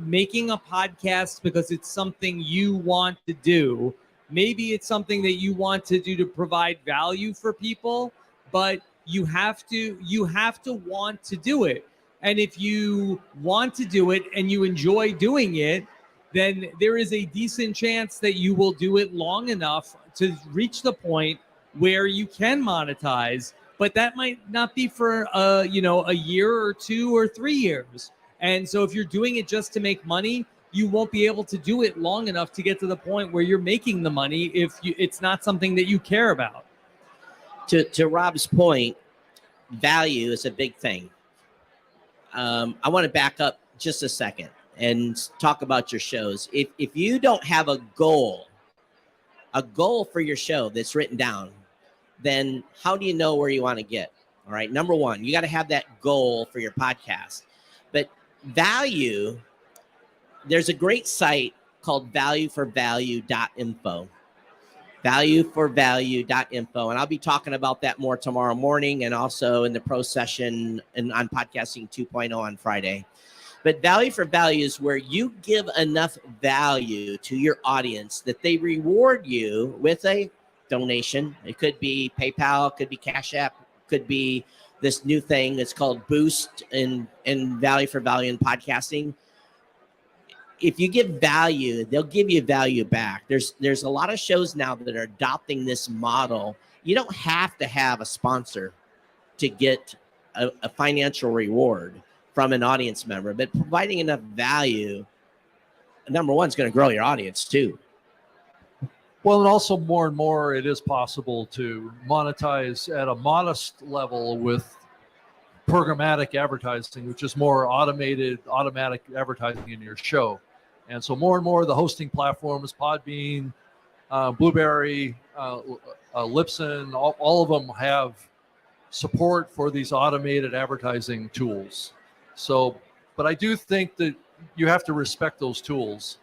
making a podcast because it's something you want to do. Maybe it's something that you want to do to provide value for people, but you have to want to do it. And if you want to do it and you enjoy doing it, then there is a decent chance that you will do it long enough to reach the point where you can monetize. But that might not be for a year or 2 or 3 years. And so if you're doing it just to make money, you won't be able to do it long enough to get to the point where you're making the money if it's not something that you care about. To Rob's point, value is a big thing. I want to back up just a second and talk about your shows. If you don't have a goal for your show that's written down, then how do you know where you want to get? All right. Number one, you got to have that goal for your podcast. But value, there's a great site called valueforvalue.info. valueforvalue.info. And I'll be talking about that more tomorrow morning and also in the pro session and on Podcasting 2.0 on Friday. But value for value is where you give enough value to your audience that they reward you with a donation. It could be PayPal, could be Cash App, could be this new thing that's called Boost in value for value in podcasting. If you give value, they'll give you value back. There's a lot of shows now that are adopting this model. You don't have to have a sponsor to get a financial reward from an audience member, but providing enough value, number one, is going to grow your audience too. Well, and also more and more, it is possible to monetize at a modest level with programmatic advertising, which is more automatic advertising in your show. And so more and more the hosting platforms, Podbean, Blueberry, Libsyn, all of them have support for these automated advertising tools. So, but I do think that you have to respect those tools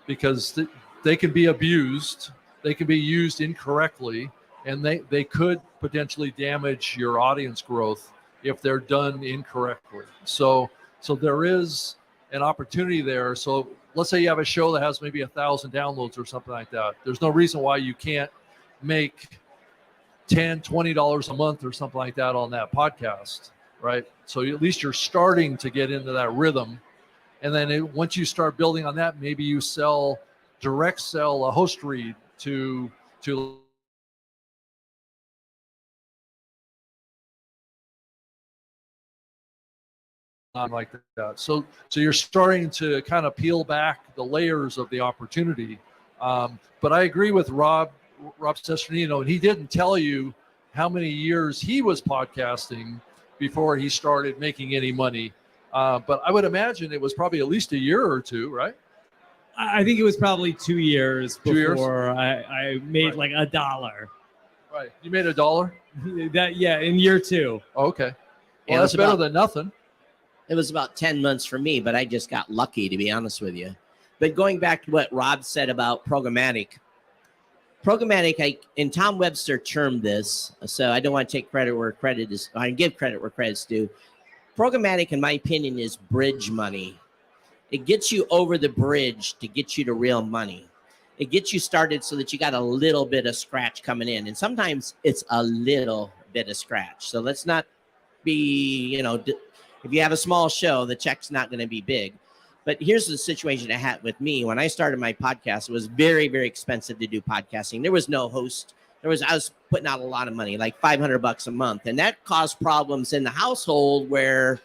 because they can be abused, they can be used incorrectly, and they could potentially damage your audience growth if they're done incorrectly. So there is an opportunity there. So let's say you have a show that has maybe 1,000 downloads or something like that. There's no reason why you can't make $10, $20 a month or something like that on that podcast, right? So at least you're starting to get into that rhythm. And then once you start building on that, maybe you direct sell a host read to like that. So you're starting to kind of peel back the layers of the opportunity. But I agree with Rob Cesternino, and he didn't tell you how many years he was podcasting before he started making any money. But I would imagine it was probably at least a year or two, right? I think it was probably 2 years before I made like $1. Right. You made $1? In year 2. Okay. Well, that's better than nothing. It was about 10 months for me, but I just got lucky, to be honest with you. But going back to what Rob said about programmatic, and Tom Webster termed this, so I don't want to take credit where credit is. I give credit where credit's due. Programmatic, in my opinion, is bridge money. It gets you over the bridge to get you to real money. It gets you started so that you got a little bit of scratch coming in. And sometimes it's a little bit of scratch. So let's not be, if you have a small show, the check's not going to be big. But here's the situation I had with me. When I started my podcast, it was very, very expensive to do podcasting. There was no host. I was putting out a lot of money, like $500 a month. And that caused problems in the household where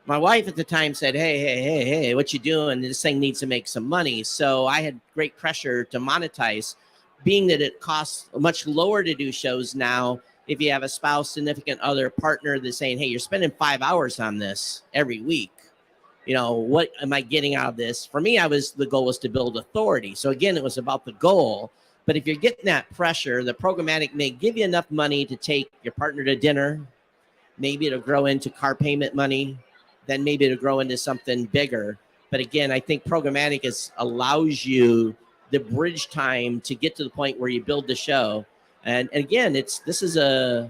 my wife at the time said, hey, what you doing? This thing needs to make some money. So I had great pressure to monetize, being that it costs much lower to do shows now. If you have a spouse, significant other, partner that's saying, hey, you're spending 5 hours on this every week. What am I getting out of this? For me, the goal was to build authority. So again, it was about the goal. But if you're getting that pressure, the programmatic may give you enough money to take your partner to dinner. Maybe it'll grow into car payment money. Then maybe it'll grow into something bigger. But again, I think programmatic allows you the bridge time to get to the point where you build the show. And again, this is a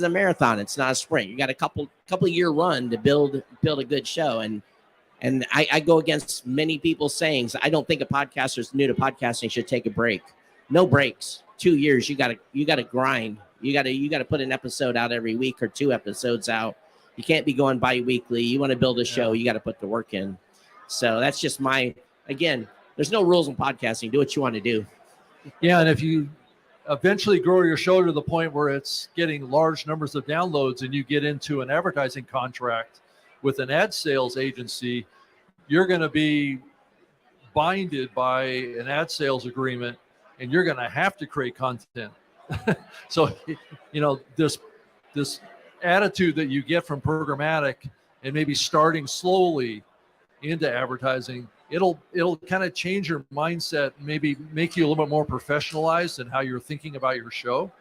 marathon. It's not a sprint. You got a couple year run to build a good show. And I go against many people's sayings. I don't think a podcaster who's new to podcasting should take a break. No breaks. 2 years. You gotta grind. You gotta put an episode out every week or 2 episodes out. You can't be going bi-weekly. You want to build a show, you got to put the work in. So that's just again, there's no rules in podcasting. Do what you want to do. Yeah, and if you eventually grow your show to the point where it's getting large numbers of downloads and you get into an advertising contract with an ad sales agency, you're going to be binded by an ad sales agreement and you're going to have to create content. So, this attitude that you get from programmatic and maybe starting slowly into advertising, it'll kind of change your mindset, maybe make you a little bit more professionalized in how you're thinking about your show.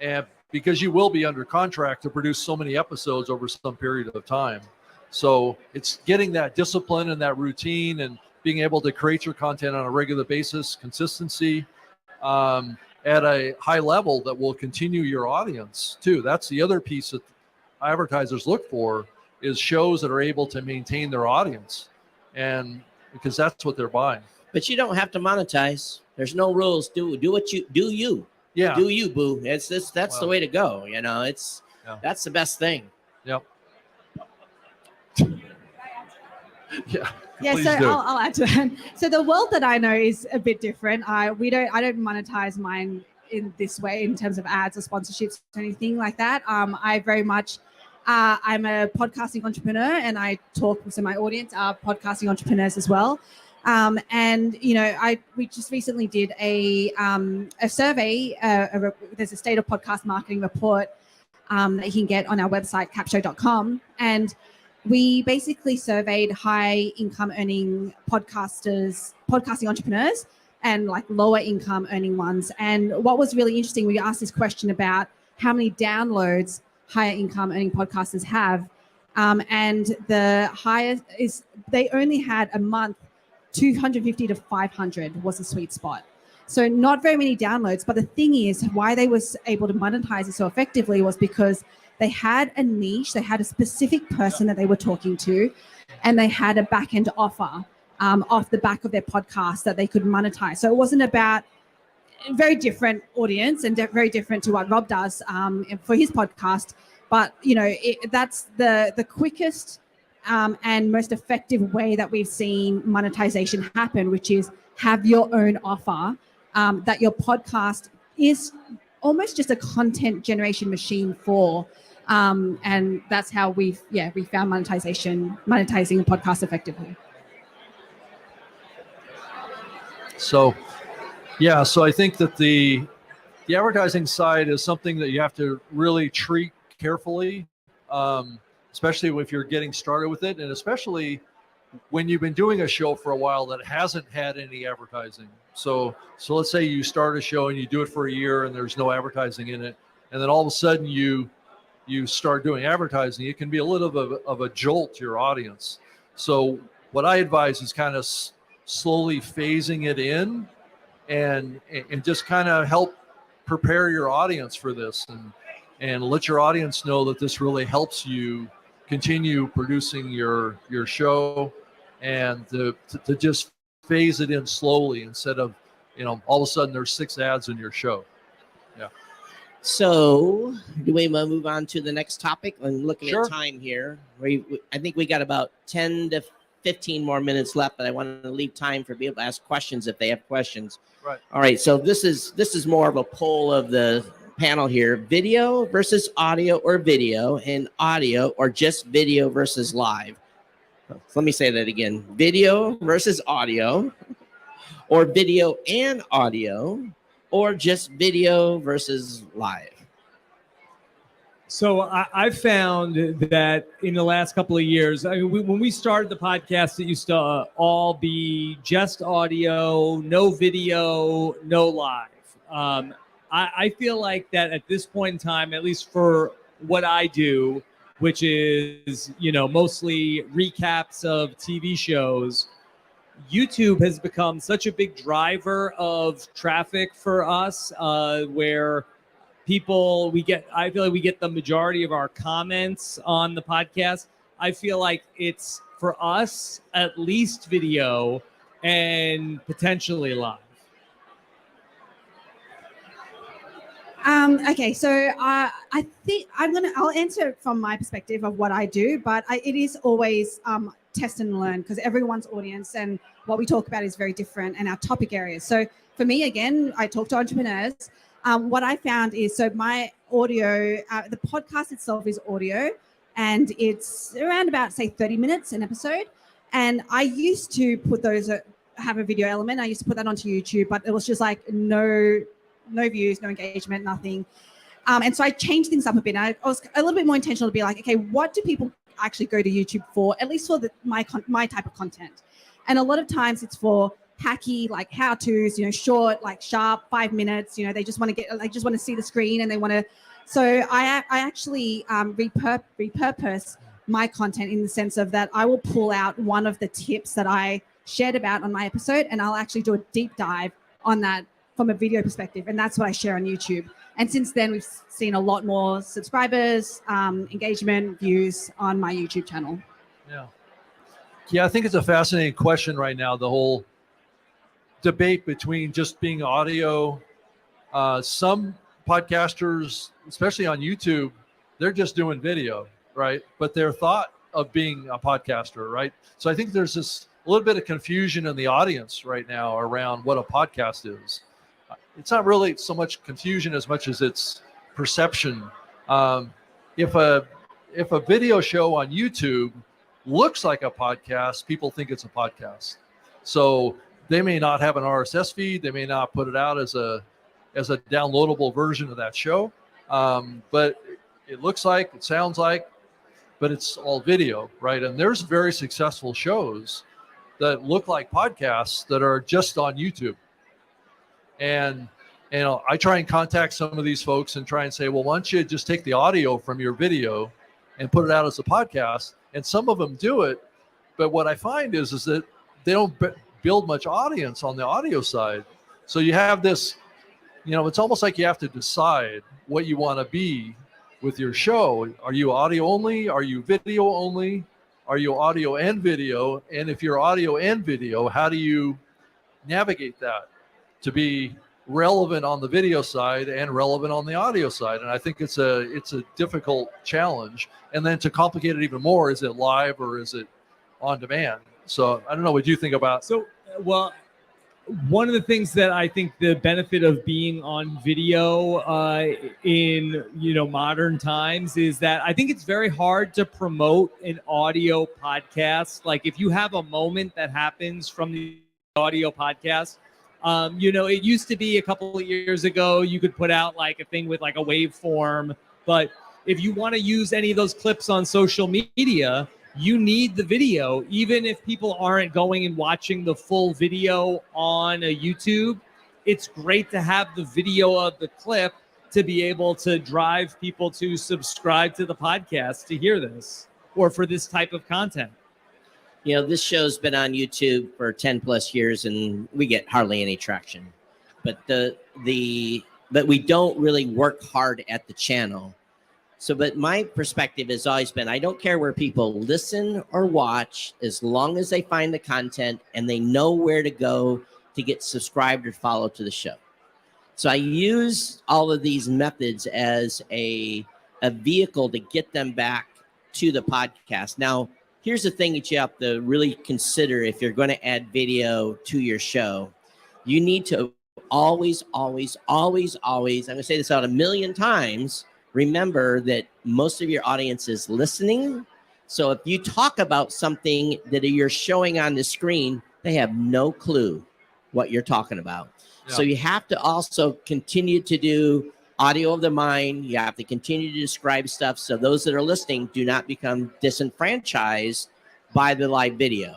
And because you will be under contract to produce so many episodes over some period of time. So it's getting that discipline and that routine and being able to create your content on a regular basis, consistency, at a high level that will continue your audience too. That's the other piece that advertisers look for, is shows that are able to maintain their audience, and because that's what they're buying. But you don't have to monetize. There's no rules. Do what you do. Yeah. Do you, boo? That's the way to go. That's the best thing. Yep. Yeah. Yeah, Please so do. I'll add to that. So the world that I know is a bit different. I don't monetize mine in this way in terms of ads or sponsorships or anything like that. I very much I'm a podcasting entrepreneur, and I talk with my audience are podcasting entrepreneurs as well. And we just recently did a survey. There's a state of podcast marketing report that you can get on our website capshow.com, and we basically surveyed high income earning podcasting entrepreneurs, and like lower income earning ones. And what was really interesting, we asked this question about how many downloads higher income earning podcasters have. And the highest is they only had a month, 250 to 500 was a sweet spot. So not very many downloads. But the thing is, why they was able to monetize it so effectively was because they had a niche, they had a specific person that they were talking to, and they had a back-end offer off the back of their podcast that they could monetize. So it wasn't about a very different audience and very different to what Rob does for his podcast. But, that's the quickest and most effective way that we've seen monetization happen, which is have your own offer that your podcast is almost just a content generation machine for. And that's how we found monetizing a podcast effectively. So I think that the advertising side is something that you have to really treat carefully, especially if you're getting started with it, and especially when you've been doing a show for a while that hasn't had any advertising. So let's say you start a show and you do it for a year and there's no advertising in it, and then all of a sudden you you start doing advertising, it can be a little bit of a jolt to your audience. So what I advise is kind of slowly phasing it in and just kind of help prepare your audience for this and let your audience know that this really helps you continue producing your show, and to just phase it in slowly instead of, all of a sudden there's 6 ads in your show. Yeah. So, do we want to move on to the next topic? I'm looking Sure. at time here. I think we got about 10 to 15 more minutes left, but I want to leave time for people to ask questions if they have questions. Right. All right. So this is more of a poll of the panel here: video versus audio or video, and audio or just video versus live. So let me say that again: video versus audio, or video and audio, or just video versus live. So I found that in the last couple of years, when we started the podcast, it used to all be just audio, no video, no live. I feel like that at this point in time, at least for what I do, which is, mostly recaps of TV shows, YouTube has become such a big driver of traffic for us, where I feel like we get the majority of our comments on the podcast. I feel like it's, for us, at least video and potentially live. Okay, so I think I'll answer from my perspective of what I do, but it is always test and learn, because everyone's audience and what we talk about is very different, and our topic areas. So for me, again, I talk to entrepreneurs. What I found is, so my audio, the podcast itself is audio, and it's around about, say, 30 minutes an episode. And I used to put those, have a video element. I used to put that onto YouTube, but it was just like no views, no engagement, nothing. And so I changed things up a bit. I was a little bit more intentional to be like, okay, what do people actually go to YouTube for, at least for my type of content? And a lot of times it's for hacky, like how-tos, short, like sharp, 5 minutes. They just want to see the screen, and they want to. So I actually repurpose my content in the sense of that I will pull out one of the tips that I shared about on my episode, and I'll actually do a deep dive on that from a video perspective, and that's what I share on YouTube. And since then, we've seen a lot more subscribers, engagement, views on my YouTube channel. Yeah, I think it's a fascinating question right now, the whole debate between just being audio. Some podcasters, especially on YouTube, they're just doing video, right? But they're thought of being a podcaster, right? So I think there's this a little bit of confusion in the audience right now around what a podcast is. It's not really so much confusion as much as it's perception. If a video show on YouTube looks like a podcast, people think it's a podcast. So they may not have an RSS feed. They may not put it out as a downloadable version of that show. But it looks like, it sounds like, but it's all video, right? And there's very successful shows that look like podcasts that are just on YouTube. And I try and contact some of these folks and try and say, well, why don't you just take the audio from your video and put it out as a podcast? And some of them do it, but what I find is that they don't build much audience on the audio side. So you have this, it's almost like you have to decide what you want to be with your show. Are you audio only? Are you video only? Are you audio and video? And if you're audio and video, how do you navigate that to be relevant on the video side and relevant on the audio side? And I think it's a difficult challenge. And then to complicate it even more, is it live or is it on demand? So I don't know what you think about. So, well, one of the things that I think the benefit of being on video in modern times is that I think it's very hard to promote an audio podcast. Like if you have a moment that happens from the audio podcast, it used to be a couple of years ago, you could put out like a thing with like a waveform. But if you want to use any of those clips on social media, you need the video. Even if people aren't going and watching the full video on a YouTube, it's great to have the video of the clip. to be able to drive people to subscribe to the podcast to hear this or for this type of content. You know, this show's been on YouTube for 10 plus years and we get hardly any traction. But but we don't really work hard at the channel. So, but my perspective has always been, I don't care where people listen or watch, as long as they find the content and they know where to go to get subscribed or followed to the show. So I use all of these methods as a vehicle to get them back to the podcast. Now, here's the thing that you have to really consider if you're going to add video to your show. You need to always, I'm going to say this out 1,000,000 times, remember that most of your audience is listening. So if you talk about something that you're showing on the screen, they have no clue what you're talking about. Yeah. So you have to also continue to do audio of the mind. You have to continue to describe stuff so those that are listening do not become disenfranchised by the live video.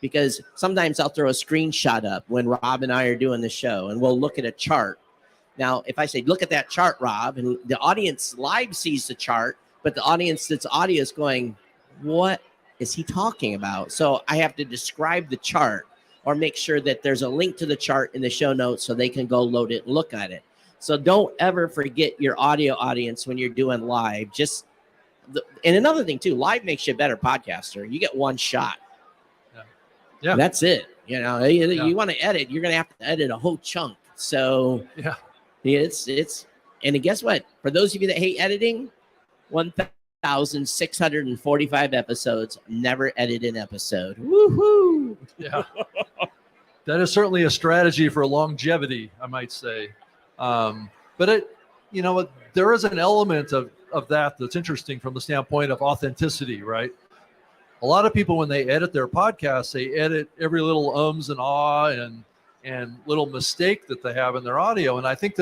Because sometimes I'll throw a screenshot up when Rob and I are doing the show and we'll look at a chart. Now, if I say, look at that chart, Rob, and the audience live sees the chart, but the audience that's audio is going, what is he talking about? So I have to describe the chart or make sure that there's a link to the chart in the show notes so they can go load it and look at it. So don't ever forget your audio audience when you're doing live. And another thing too, live makes you a better podcaster. You get one shot. Yeah. That's it. You know, you want to edit, you're going to have to edit a whole chunk. So yeah, it's, and guess what? For those of you that hate editing, 1,645 episodes, never edit an episode. Woohoo! Yeah. That is certainly a strategy for longevity, I might say. But there is an element of that that's interesting from the standpoint of authenticity, right? A lot of people, when they edit their podcasts, they edit every little ums and and little mistake that they have in their audio. And I think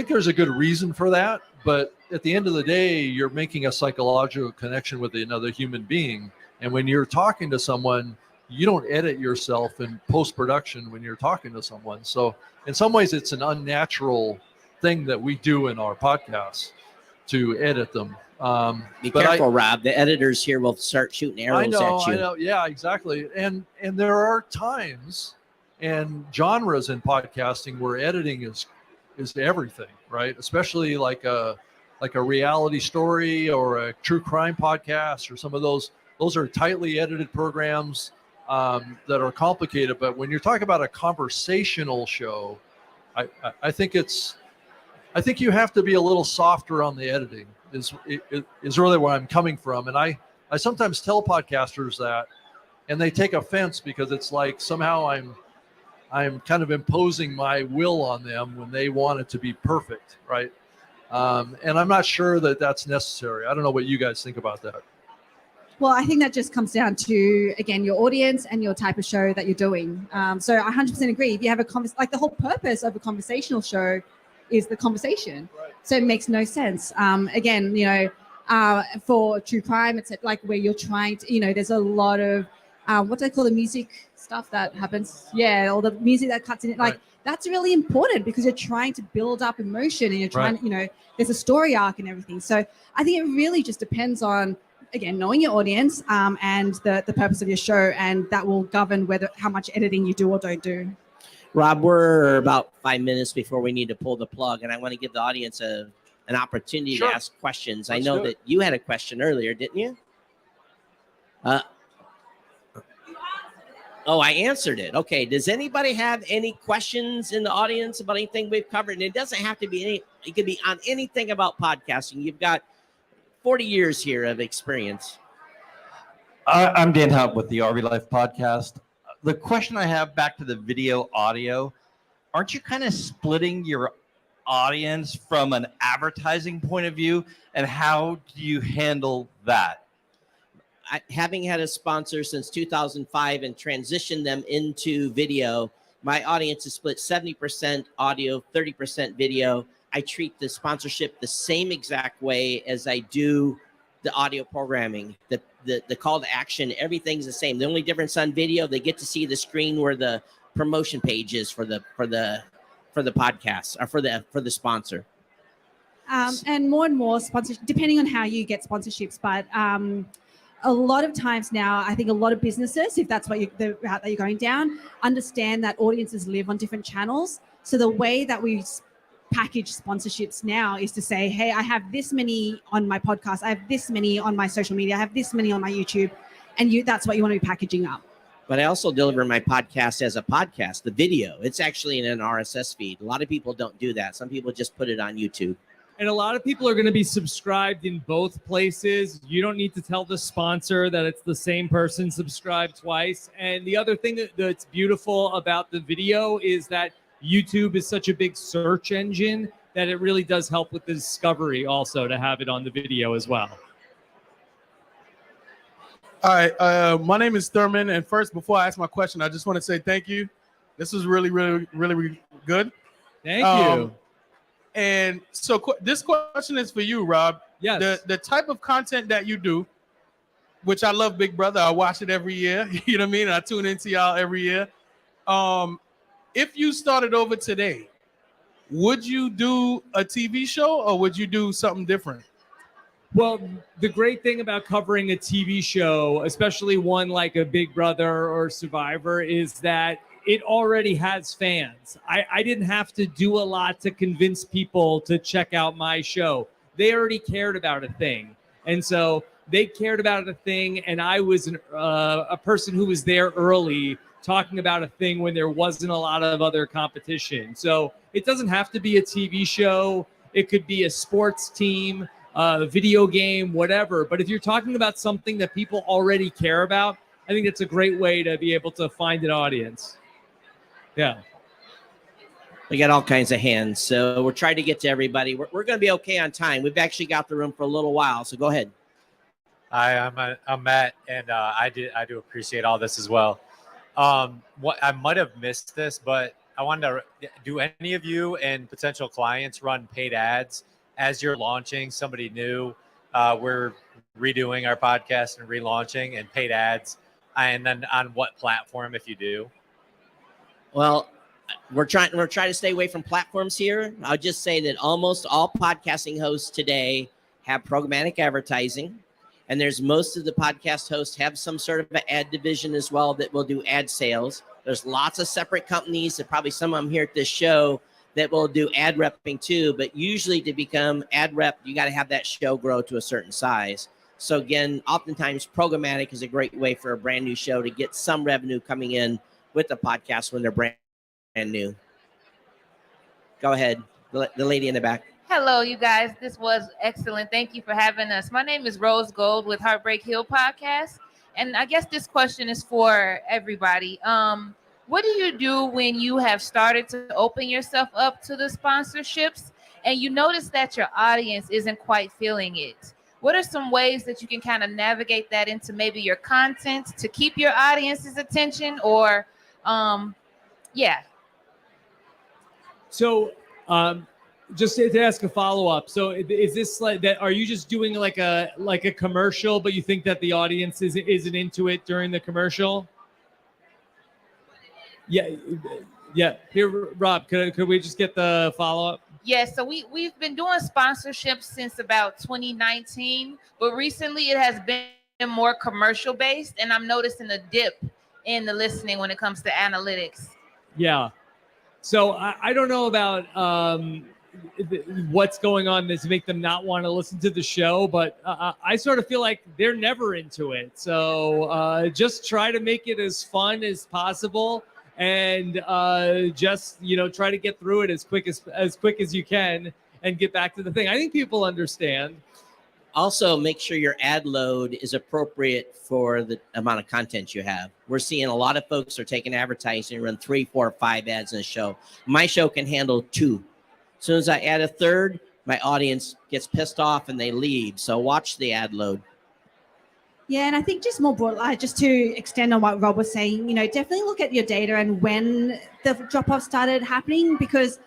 there's a good reason for that. But at the end of the day, you're making a psychological connection with another human being. And when you're talking to someone, you don't edit yourself in post-production when you're talking to someone. So in some ways, it's an unnatural thing that we do in our podcasts to edit them. Be careful, Rob. The editors here will start shooting arrows at you. I know. Yeah, exactly. And there are times and genres in podcasting where editing is everything, right? Especially like a reality story or a true crime podcast or some of those. Those are tightly edited programs that are complicated. But when you're talking about a conversational show, I think you have to be a little softer on the editing. Is really where I'm coming from. And I sometimes tell podcasters that, and they take offense because it's like somehow I'm kind of imposing my will on them when they want it to be perfect, right? And I'm not sure that that's necessary. I don't know what you guys think about that. Well, I think that just comes down to, again, your audience and your type of show that you're doing. So I 100% agree. If you have the whole purpose of a conversational show is the conversation. Right. So it makes no sense. Again, for true crime, it's like where you're trying to, there's a lot of, what do they call the music stuff that happens? Yeah, all the music that cuts in it. Like, that's really important because you're trying to build up emotion and you're trying to, there's a story arc and everything. So I think it really just depends on, again, knowing your audience and the purpose of your show, and that will govern how much editing you do or don't do. Rob, we're about 5 minutes before we need to pull the plug, and I want to give the audience an opportunity to ask questions. I know that you had a question earlier, didn't you? I answered it. Okay. Does anybody have any questions in the audience about anything we've covered? And it doesn't have to be it could be on anything about podcasting. You've got 40 years here of experience. I'm Dan Hunt with the RV Life podcast. The question I have back to the video audio, aren't you kind of splitting your audience from an advertising point of view? And how do you handle that? Having had a sponsor since 2005 and transitioned them into video, my audience is split 70% audio, 30% video. I treat the sponsorship the same exact way as I do the audio programming. The call to action, everything's the same. The only difference on video, they get to see the screen where the promotion page is for the podcast or for the sponsor. And more sponsorship, depending on how you get sponsorships. But a lot of times now, I think a lot of businesses, if that's what the route that you're going down, understand that audiences live on different channels. So the way that we package sponsorships now is to say, hey, I have this many on my podcast, I have this many on my social media, I have this many on my YouTube, and that's what you want to be packaging up. But I also deliver my podcast as a podcast, the video. It's actually in an RSS feed. A lot of people don't do that. Some people just put it on YouTube. And a lot of people are going to be subscribed in both places. You don't need to tell the sponsor that it's the same person subscribed twice. And the other thing that's beautiful about the video is that YouTube is such a big search engine that it really does help with the discovery also to have it on the video as well. All right, my name is Thurman, and first, before I ask my question, I just want to say thank you. This was really, really, really, really good. Thank you. And so this question is for you, Rob. Yes. The type of content that you do, which I love Big Brother. I watch it every year. You know what I mean? I tune into y'all every year. If you started over today, would you do a TV show or would you do something different? Well, the great thing about covering a TV show, especially one like a Big Brother or Survivor, is that it already has fans. I didn't have to do a lot to convince people to check out my show. They already cared about a thing. And so they cared about a thing, and I was a person who was there early talking about a thing when there wasn't a lot of other competition. So it doesn't have to be a TV show. It could be a sports team, a video game, whatever. But if you're talking about something that people already care about, I think it's a great way to be able to find an audience. Yeah. We got all kinds of hands, so we're trying to get to everybody. We're going to be okay on time. We've actually got the room for a little while, so go ahead. Hi, I'm Matt, and I do appreciate all this as well. What I might have missed this, but I wanted to, do any of you and potential clients run paid ads as you're launching somebody new? We're redoing our podcast and relaunching, and paid ads, and then on what platform if you do? Well, we're trying to stay away from platforms here. I'll just say that almost all podcasting hosts today have programmatic advertising, and there's most of the podcast hosts have some sort of an ad division as well that will do ad sales. There's lots of separate companies, and probably some of them here at this show, that will do ad repping too. But usually to become ad rep, you got to have that show grow to a certain size. So again, oftentimes programmatic is a great way for a brand new show to get some revenue coming in with the podcast when they're brand new. Go ahead, the lady in the back. Hello, you guys. This was excellent. Thank you for having us. My name is Rose Gold with Heartbreak Hill Podcast. And I guess this question is for everybody. What do you do when you have started to open yourself up to the sponsorships and you notice that your audience isn't quite feeling it? What are some ways that you can kind of navigate that into maybe your content to keep your audience's attention, or yeah. So just to ask a follow-up. So is this like that? Are you just doing like a commercial, but you think that the audience isn't into it during the commercial? Yeah. Here, Rob, could we just get the follow-up? Yes, so we've been doing sponsorships since about 2019, but recently it has been more commercial based, and I'm noticing a dip in the listening when it comes to analytics. Yeah. So I don't know about what's going on to make them not want to listen to the show, but I sort of feel like they're never into it. So just try to make it as fun as possible, and just try to get through it as quick as you can and get back to the thing. I think people understand. Also, make sure your ad load is appropriate for the amount of content you have. We're seeing a lot of folks are taking advertising and run 3, 4, 5 ads in a show. My show can handle 2. As soon as I add a third, my audience gets pissed off and they leave. So watch the ad load. Yeah, and I think just more broadly, just to extend on what Rob was saying, definitely look at your data and when the drop-off started happening, because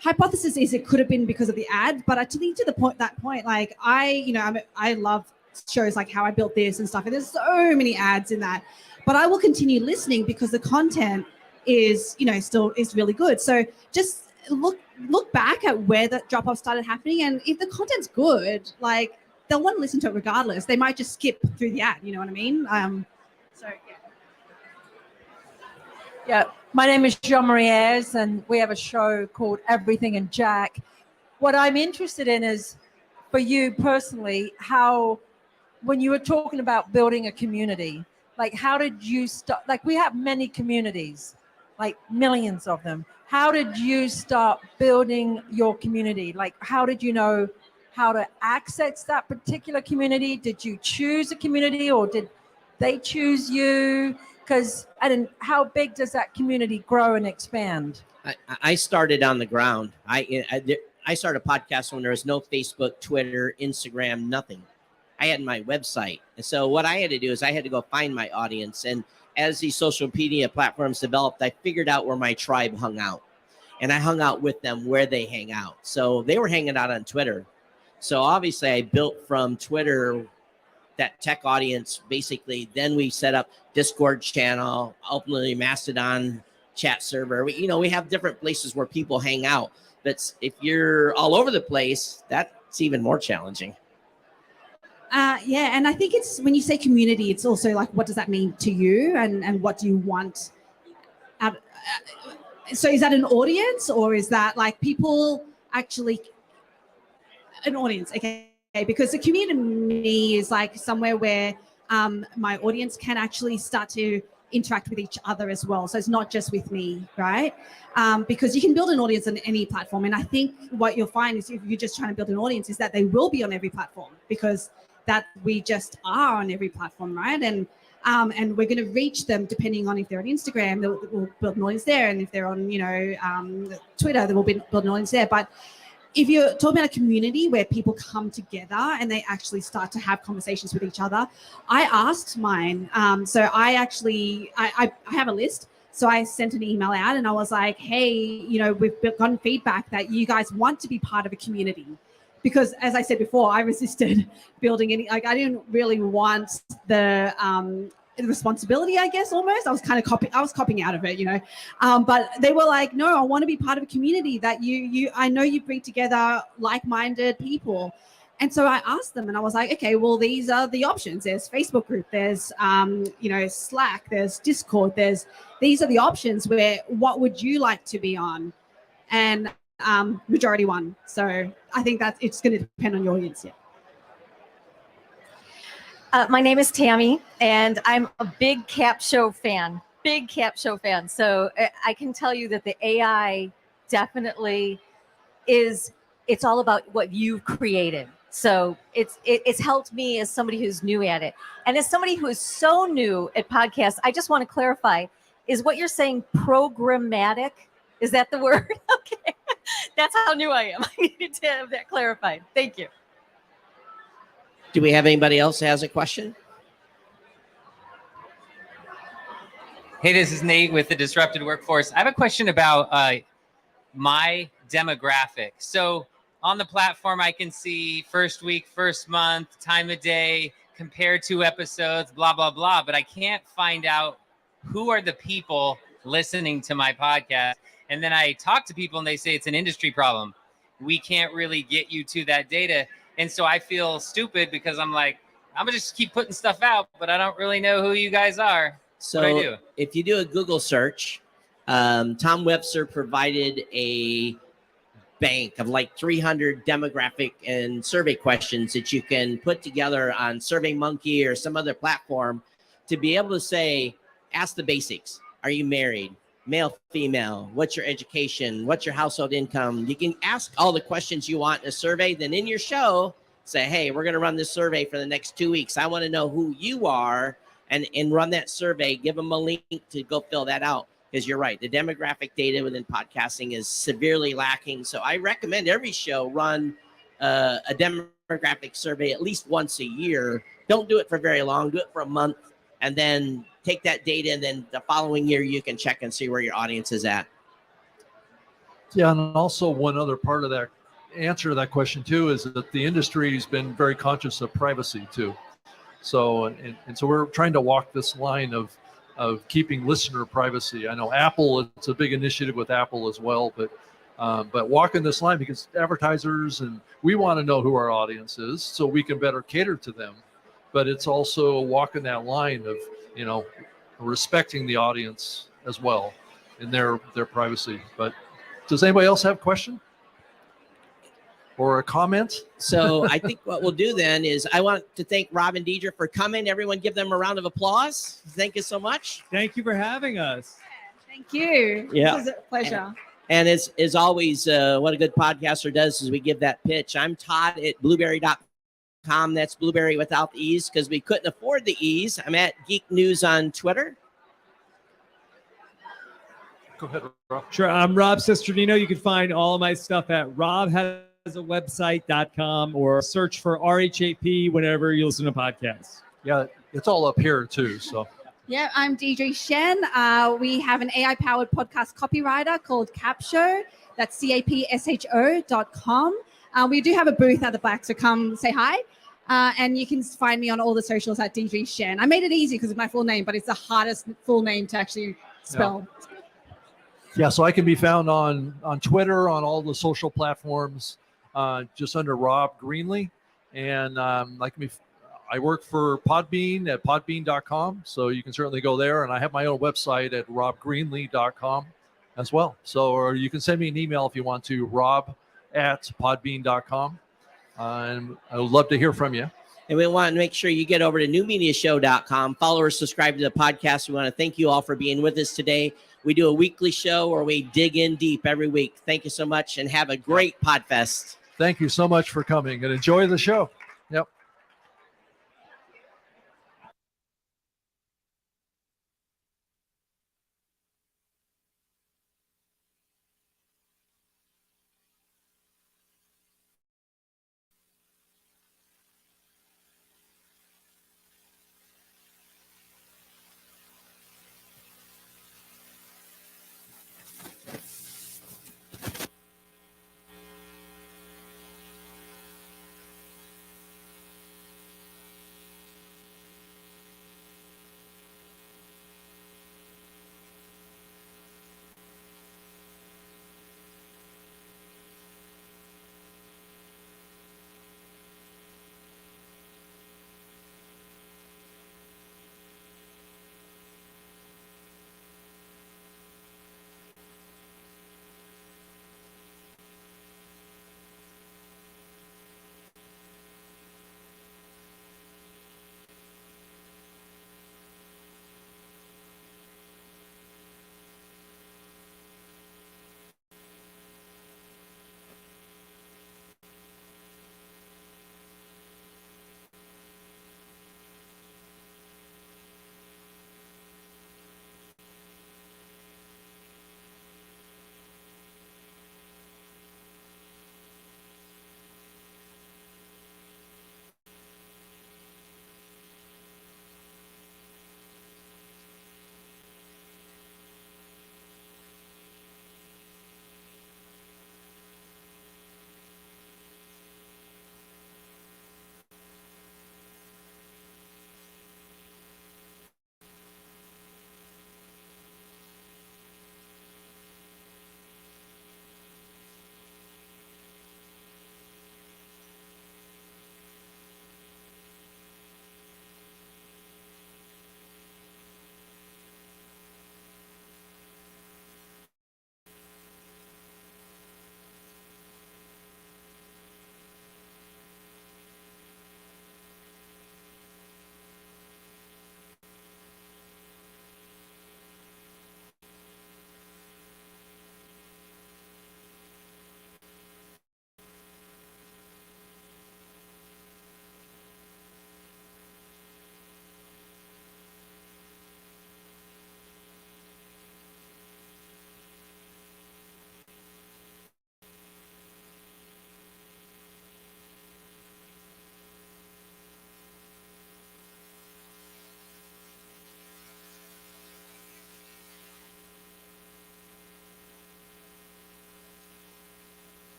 hypothesis is it could have been because of the ad, but I think to that point, like I love shows like How I Built This and stuff, and there's so many ads in that, but I will continue listening because the content is, still is really good. So just look back at where the drop off started happening, and if the content's good, like they'll want to listen to it regardless. They might just skip through the ad. You know what I mean? So yeah. Yeah, my name is Jean-Marie Ayres, and we have a show called Everything and Jack. What I'm interested in is, for you personally, how, when you were talking about building a community, like how did you start? Like we have many communities, like millions of them. How did you start building your community? Like how did you know how to access that particular community? Did you choose a community or did they choose you? Because how big does that community grow and expand? I started on the ground. I started a podcast when there was no Facebook, Twitter, Instagram, nothing. I had my website. And so what I had to do is I had to go find my audience. And as these social media platforms developed, I figured out where my tribe hung out. And I hung out with them where they hang out. So they were hanging out on Twitter. So obviously I built from Twitter that tech audience. Basically, then we set up Discord channel, ultimately Mastodon chat server. We have different places where people hang out. But if you're all over the place, that's even more challenging. Yeah, and I think it's when you say community, it's also like, what does that mean to you, and what do you want out? So is that an audience, or is that like people actually an audience? Okay, because the community is like somewhere where my audience can actually start to interact with each other as well. So it's not just with me, right? Because you can build an audience on any platform. And I think what you'll find is if you're just trying to build an audience is that they will be on every platform, because that we just are on every platform, right? And we're going to reach them depending on if they're on Instagram, we'll build an audience there. And if they're on, Twitter, then we'll build an audience there. But if you're talking about a community where people come together and they actually start to have conversations with each other, I asked mine. So I have a list. So I sent an email out and I was like, hey, we've gotten feedback that you guys want to be part of a community. Because as I said before, I resisted building I didn't really want the responsibility, I guess, almost. I was kind of copying out of it, but they were like, no, I want to be part of a community that I know you bring together like-minded people. And so I asked them and I was like, okay, well, these are the options. There's Facebook group, there's, Slack, there's Discord, these are the options where, what would you like to be on? And majority won. So I think that it's going to depend on your audience. Yeah. My name is Tammy, and I'm a big Cap Show fan. So I can tell you that the AI definitely it's all about what you've created. So it's helped me as somebody who's new at it. And as somebody who is so new at podcasts, I just want to clarify, is what you're saying programmatic? Is that the word? Okay. That's how new I am. I needed to have that clarified. Thank you. Do we have anybody else that has a question? Hey, this is Nate with the Disrupted Workforce. I have a question about my demographic. So on the platform, I can see first week, first month, time of day, compare 2 episodes, blah, blah, blah. But I can't find out who are the people listening to my podcast. And then I talk to people and they say it's an industry problem. We can't really get you to that data. And so I feel stupid because I'm like, I'm gonna just keep putting stuff out, but I don't really know who you guys are. So what do I do? If you do a Google search, Tom Webster provided a bank of like 300 demographic and survey questions that you can put together on SurveyMonkey or some other platform to be able to say, ask the basics. Are you married? Male, female? What's your education? What's your household income? You can ask all the questions you want in a survey. Then in your show, say, hey, we're going to run this survey for the next 2 weeks. I want to know who you are, and run that survey. Give them a link to go fill that out. Because you're right, the demographic data within podcasting is severely lacking. So I recommend every show run a demographic survey at least once a year. Don't do it for very long. Do it for a month, and then take that data, and then the following year you can check and see where your audience is at. Yeah, and also one other part of that answer to that question too is that the industry has been very conscious of privacy too. So and so we're trying to walk this line of keeping listener privacy. I know Apple, it's a big initiative with Apple as well, but But walking this line, because advertisers and we want to know who our audience is so we can better cater to them. But it's also walking that line of, respecting the audience as well in their privacy. But does anybody else have a question or a comment? So I think what we'll do then is I want to thank Rob and Deidre for coming. Everyone give them a round of applause. Thank you so much. Thank you for having us. Thank you. Yeah. This was a pleasure. And as always, what a good podcaster does is we give that pitch. I'm Todd at blueberry.com. That's blueberry without the E's because we couldn't afford the E's. I'm at Geek News on Twitter. Go ahead, Rob. Sure. I'm Rob Sesternino. You can find all of my stuff at robhasawebsite.com or search for RHAP whenever you listen to podcasts. Yeah, it's all up here too. So. Yeah, I'm Deidre Shen. We have an AI-powered podcast copywriter called Capshow. That's capsho.com. We do have a booth at the back, so come say hi. And you can find me on all the socials at Deidre Shen. I made it easy because it's my full name, but it's the hardest full name to actually spell. Yeah, so I can be found on Twitter, on all the social platforms, just under Rob Greenlee. And I work for Podbean at podbean.com, so you can certainly go there. And I have my own website at robgreenlee.com as well. So, or you can send me an email if you want to, rob@podbean.com. And I would love to hear from you. And we want to make sure you get over to newmediashow.com. Follow or subscribe to the podcast. We want to thank you all for being with us today. We do a weekly show where we dig in deep every week. Thank you so much and have a great Podfest. Thank you so much for coming and enjoy the show.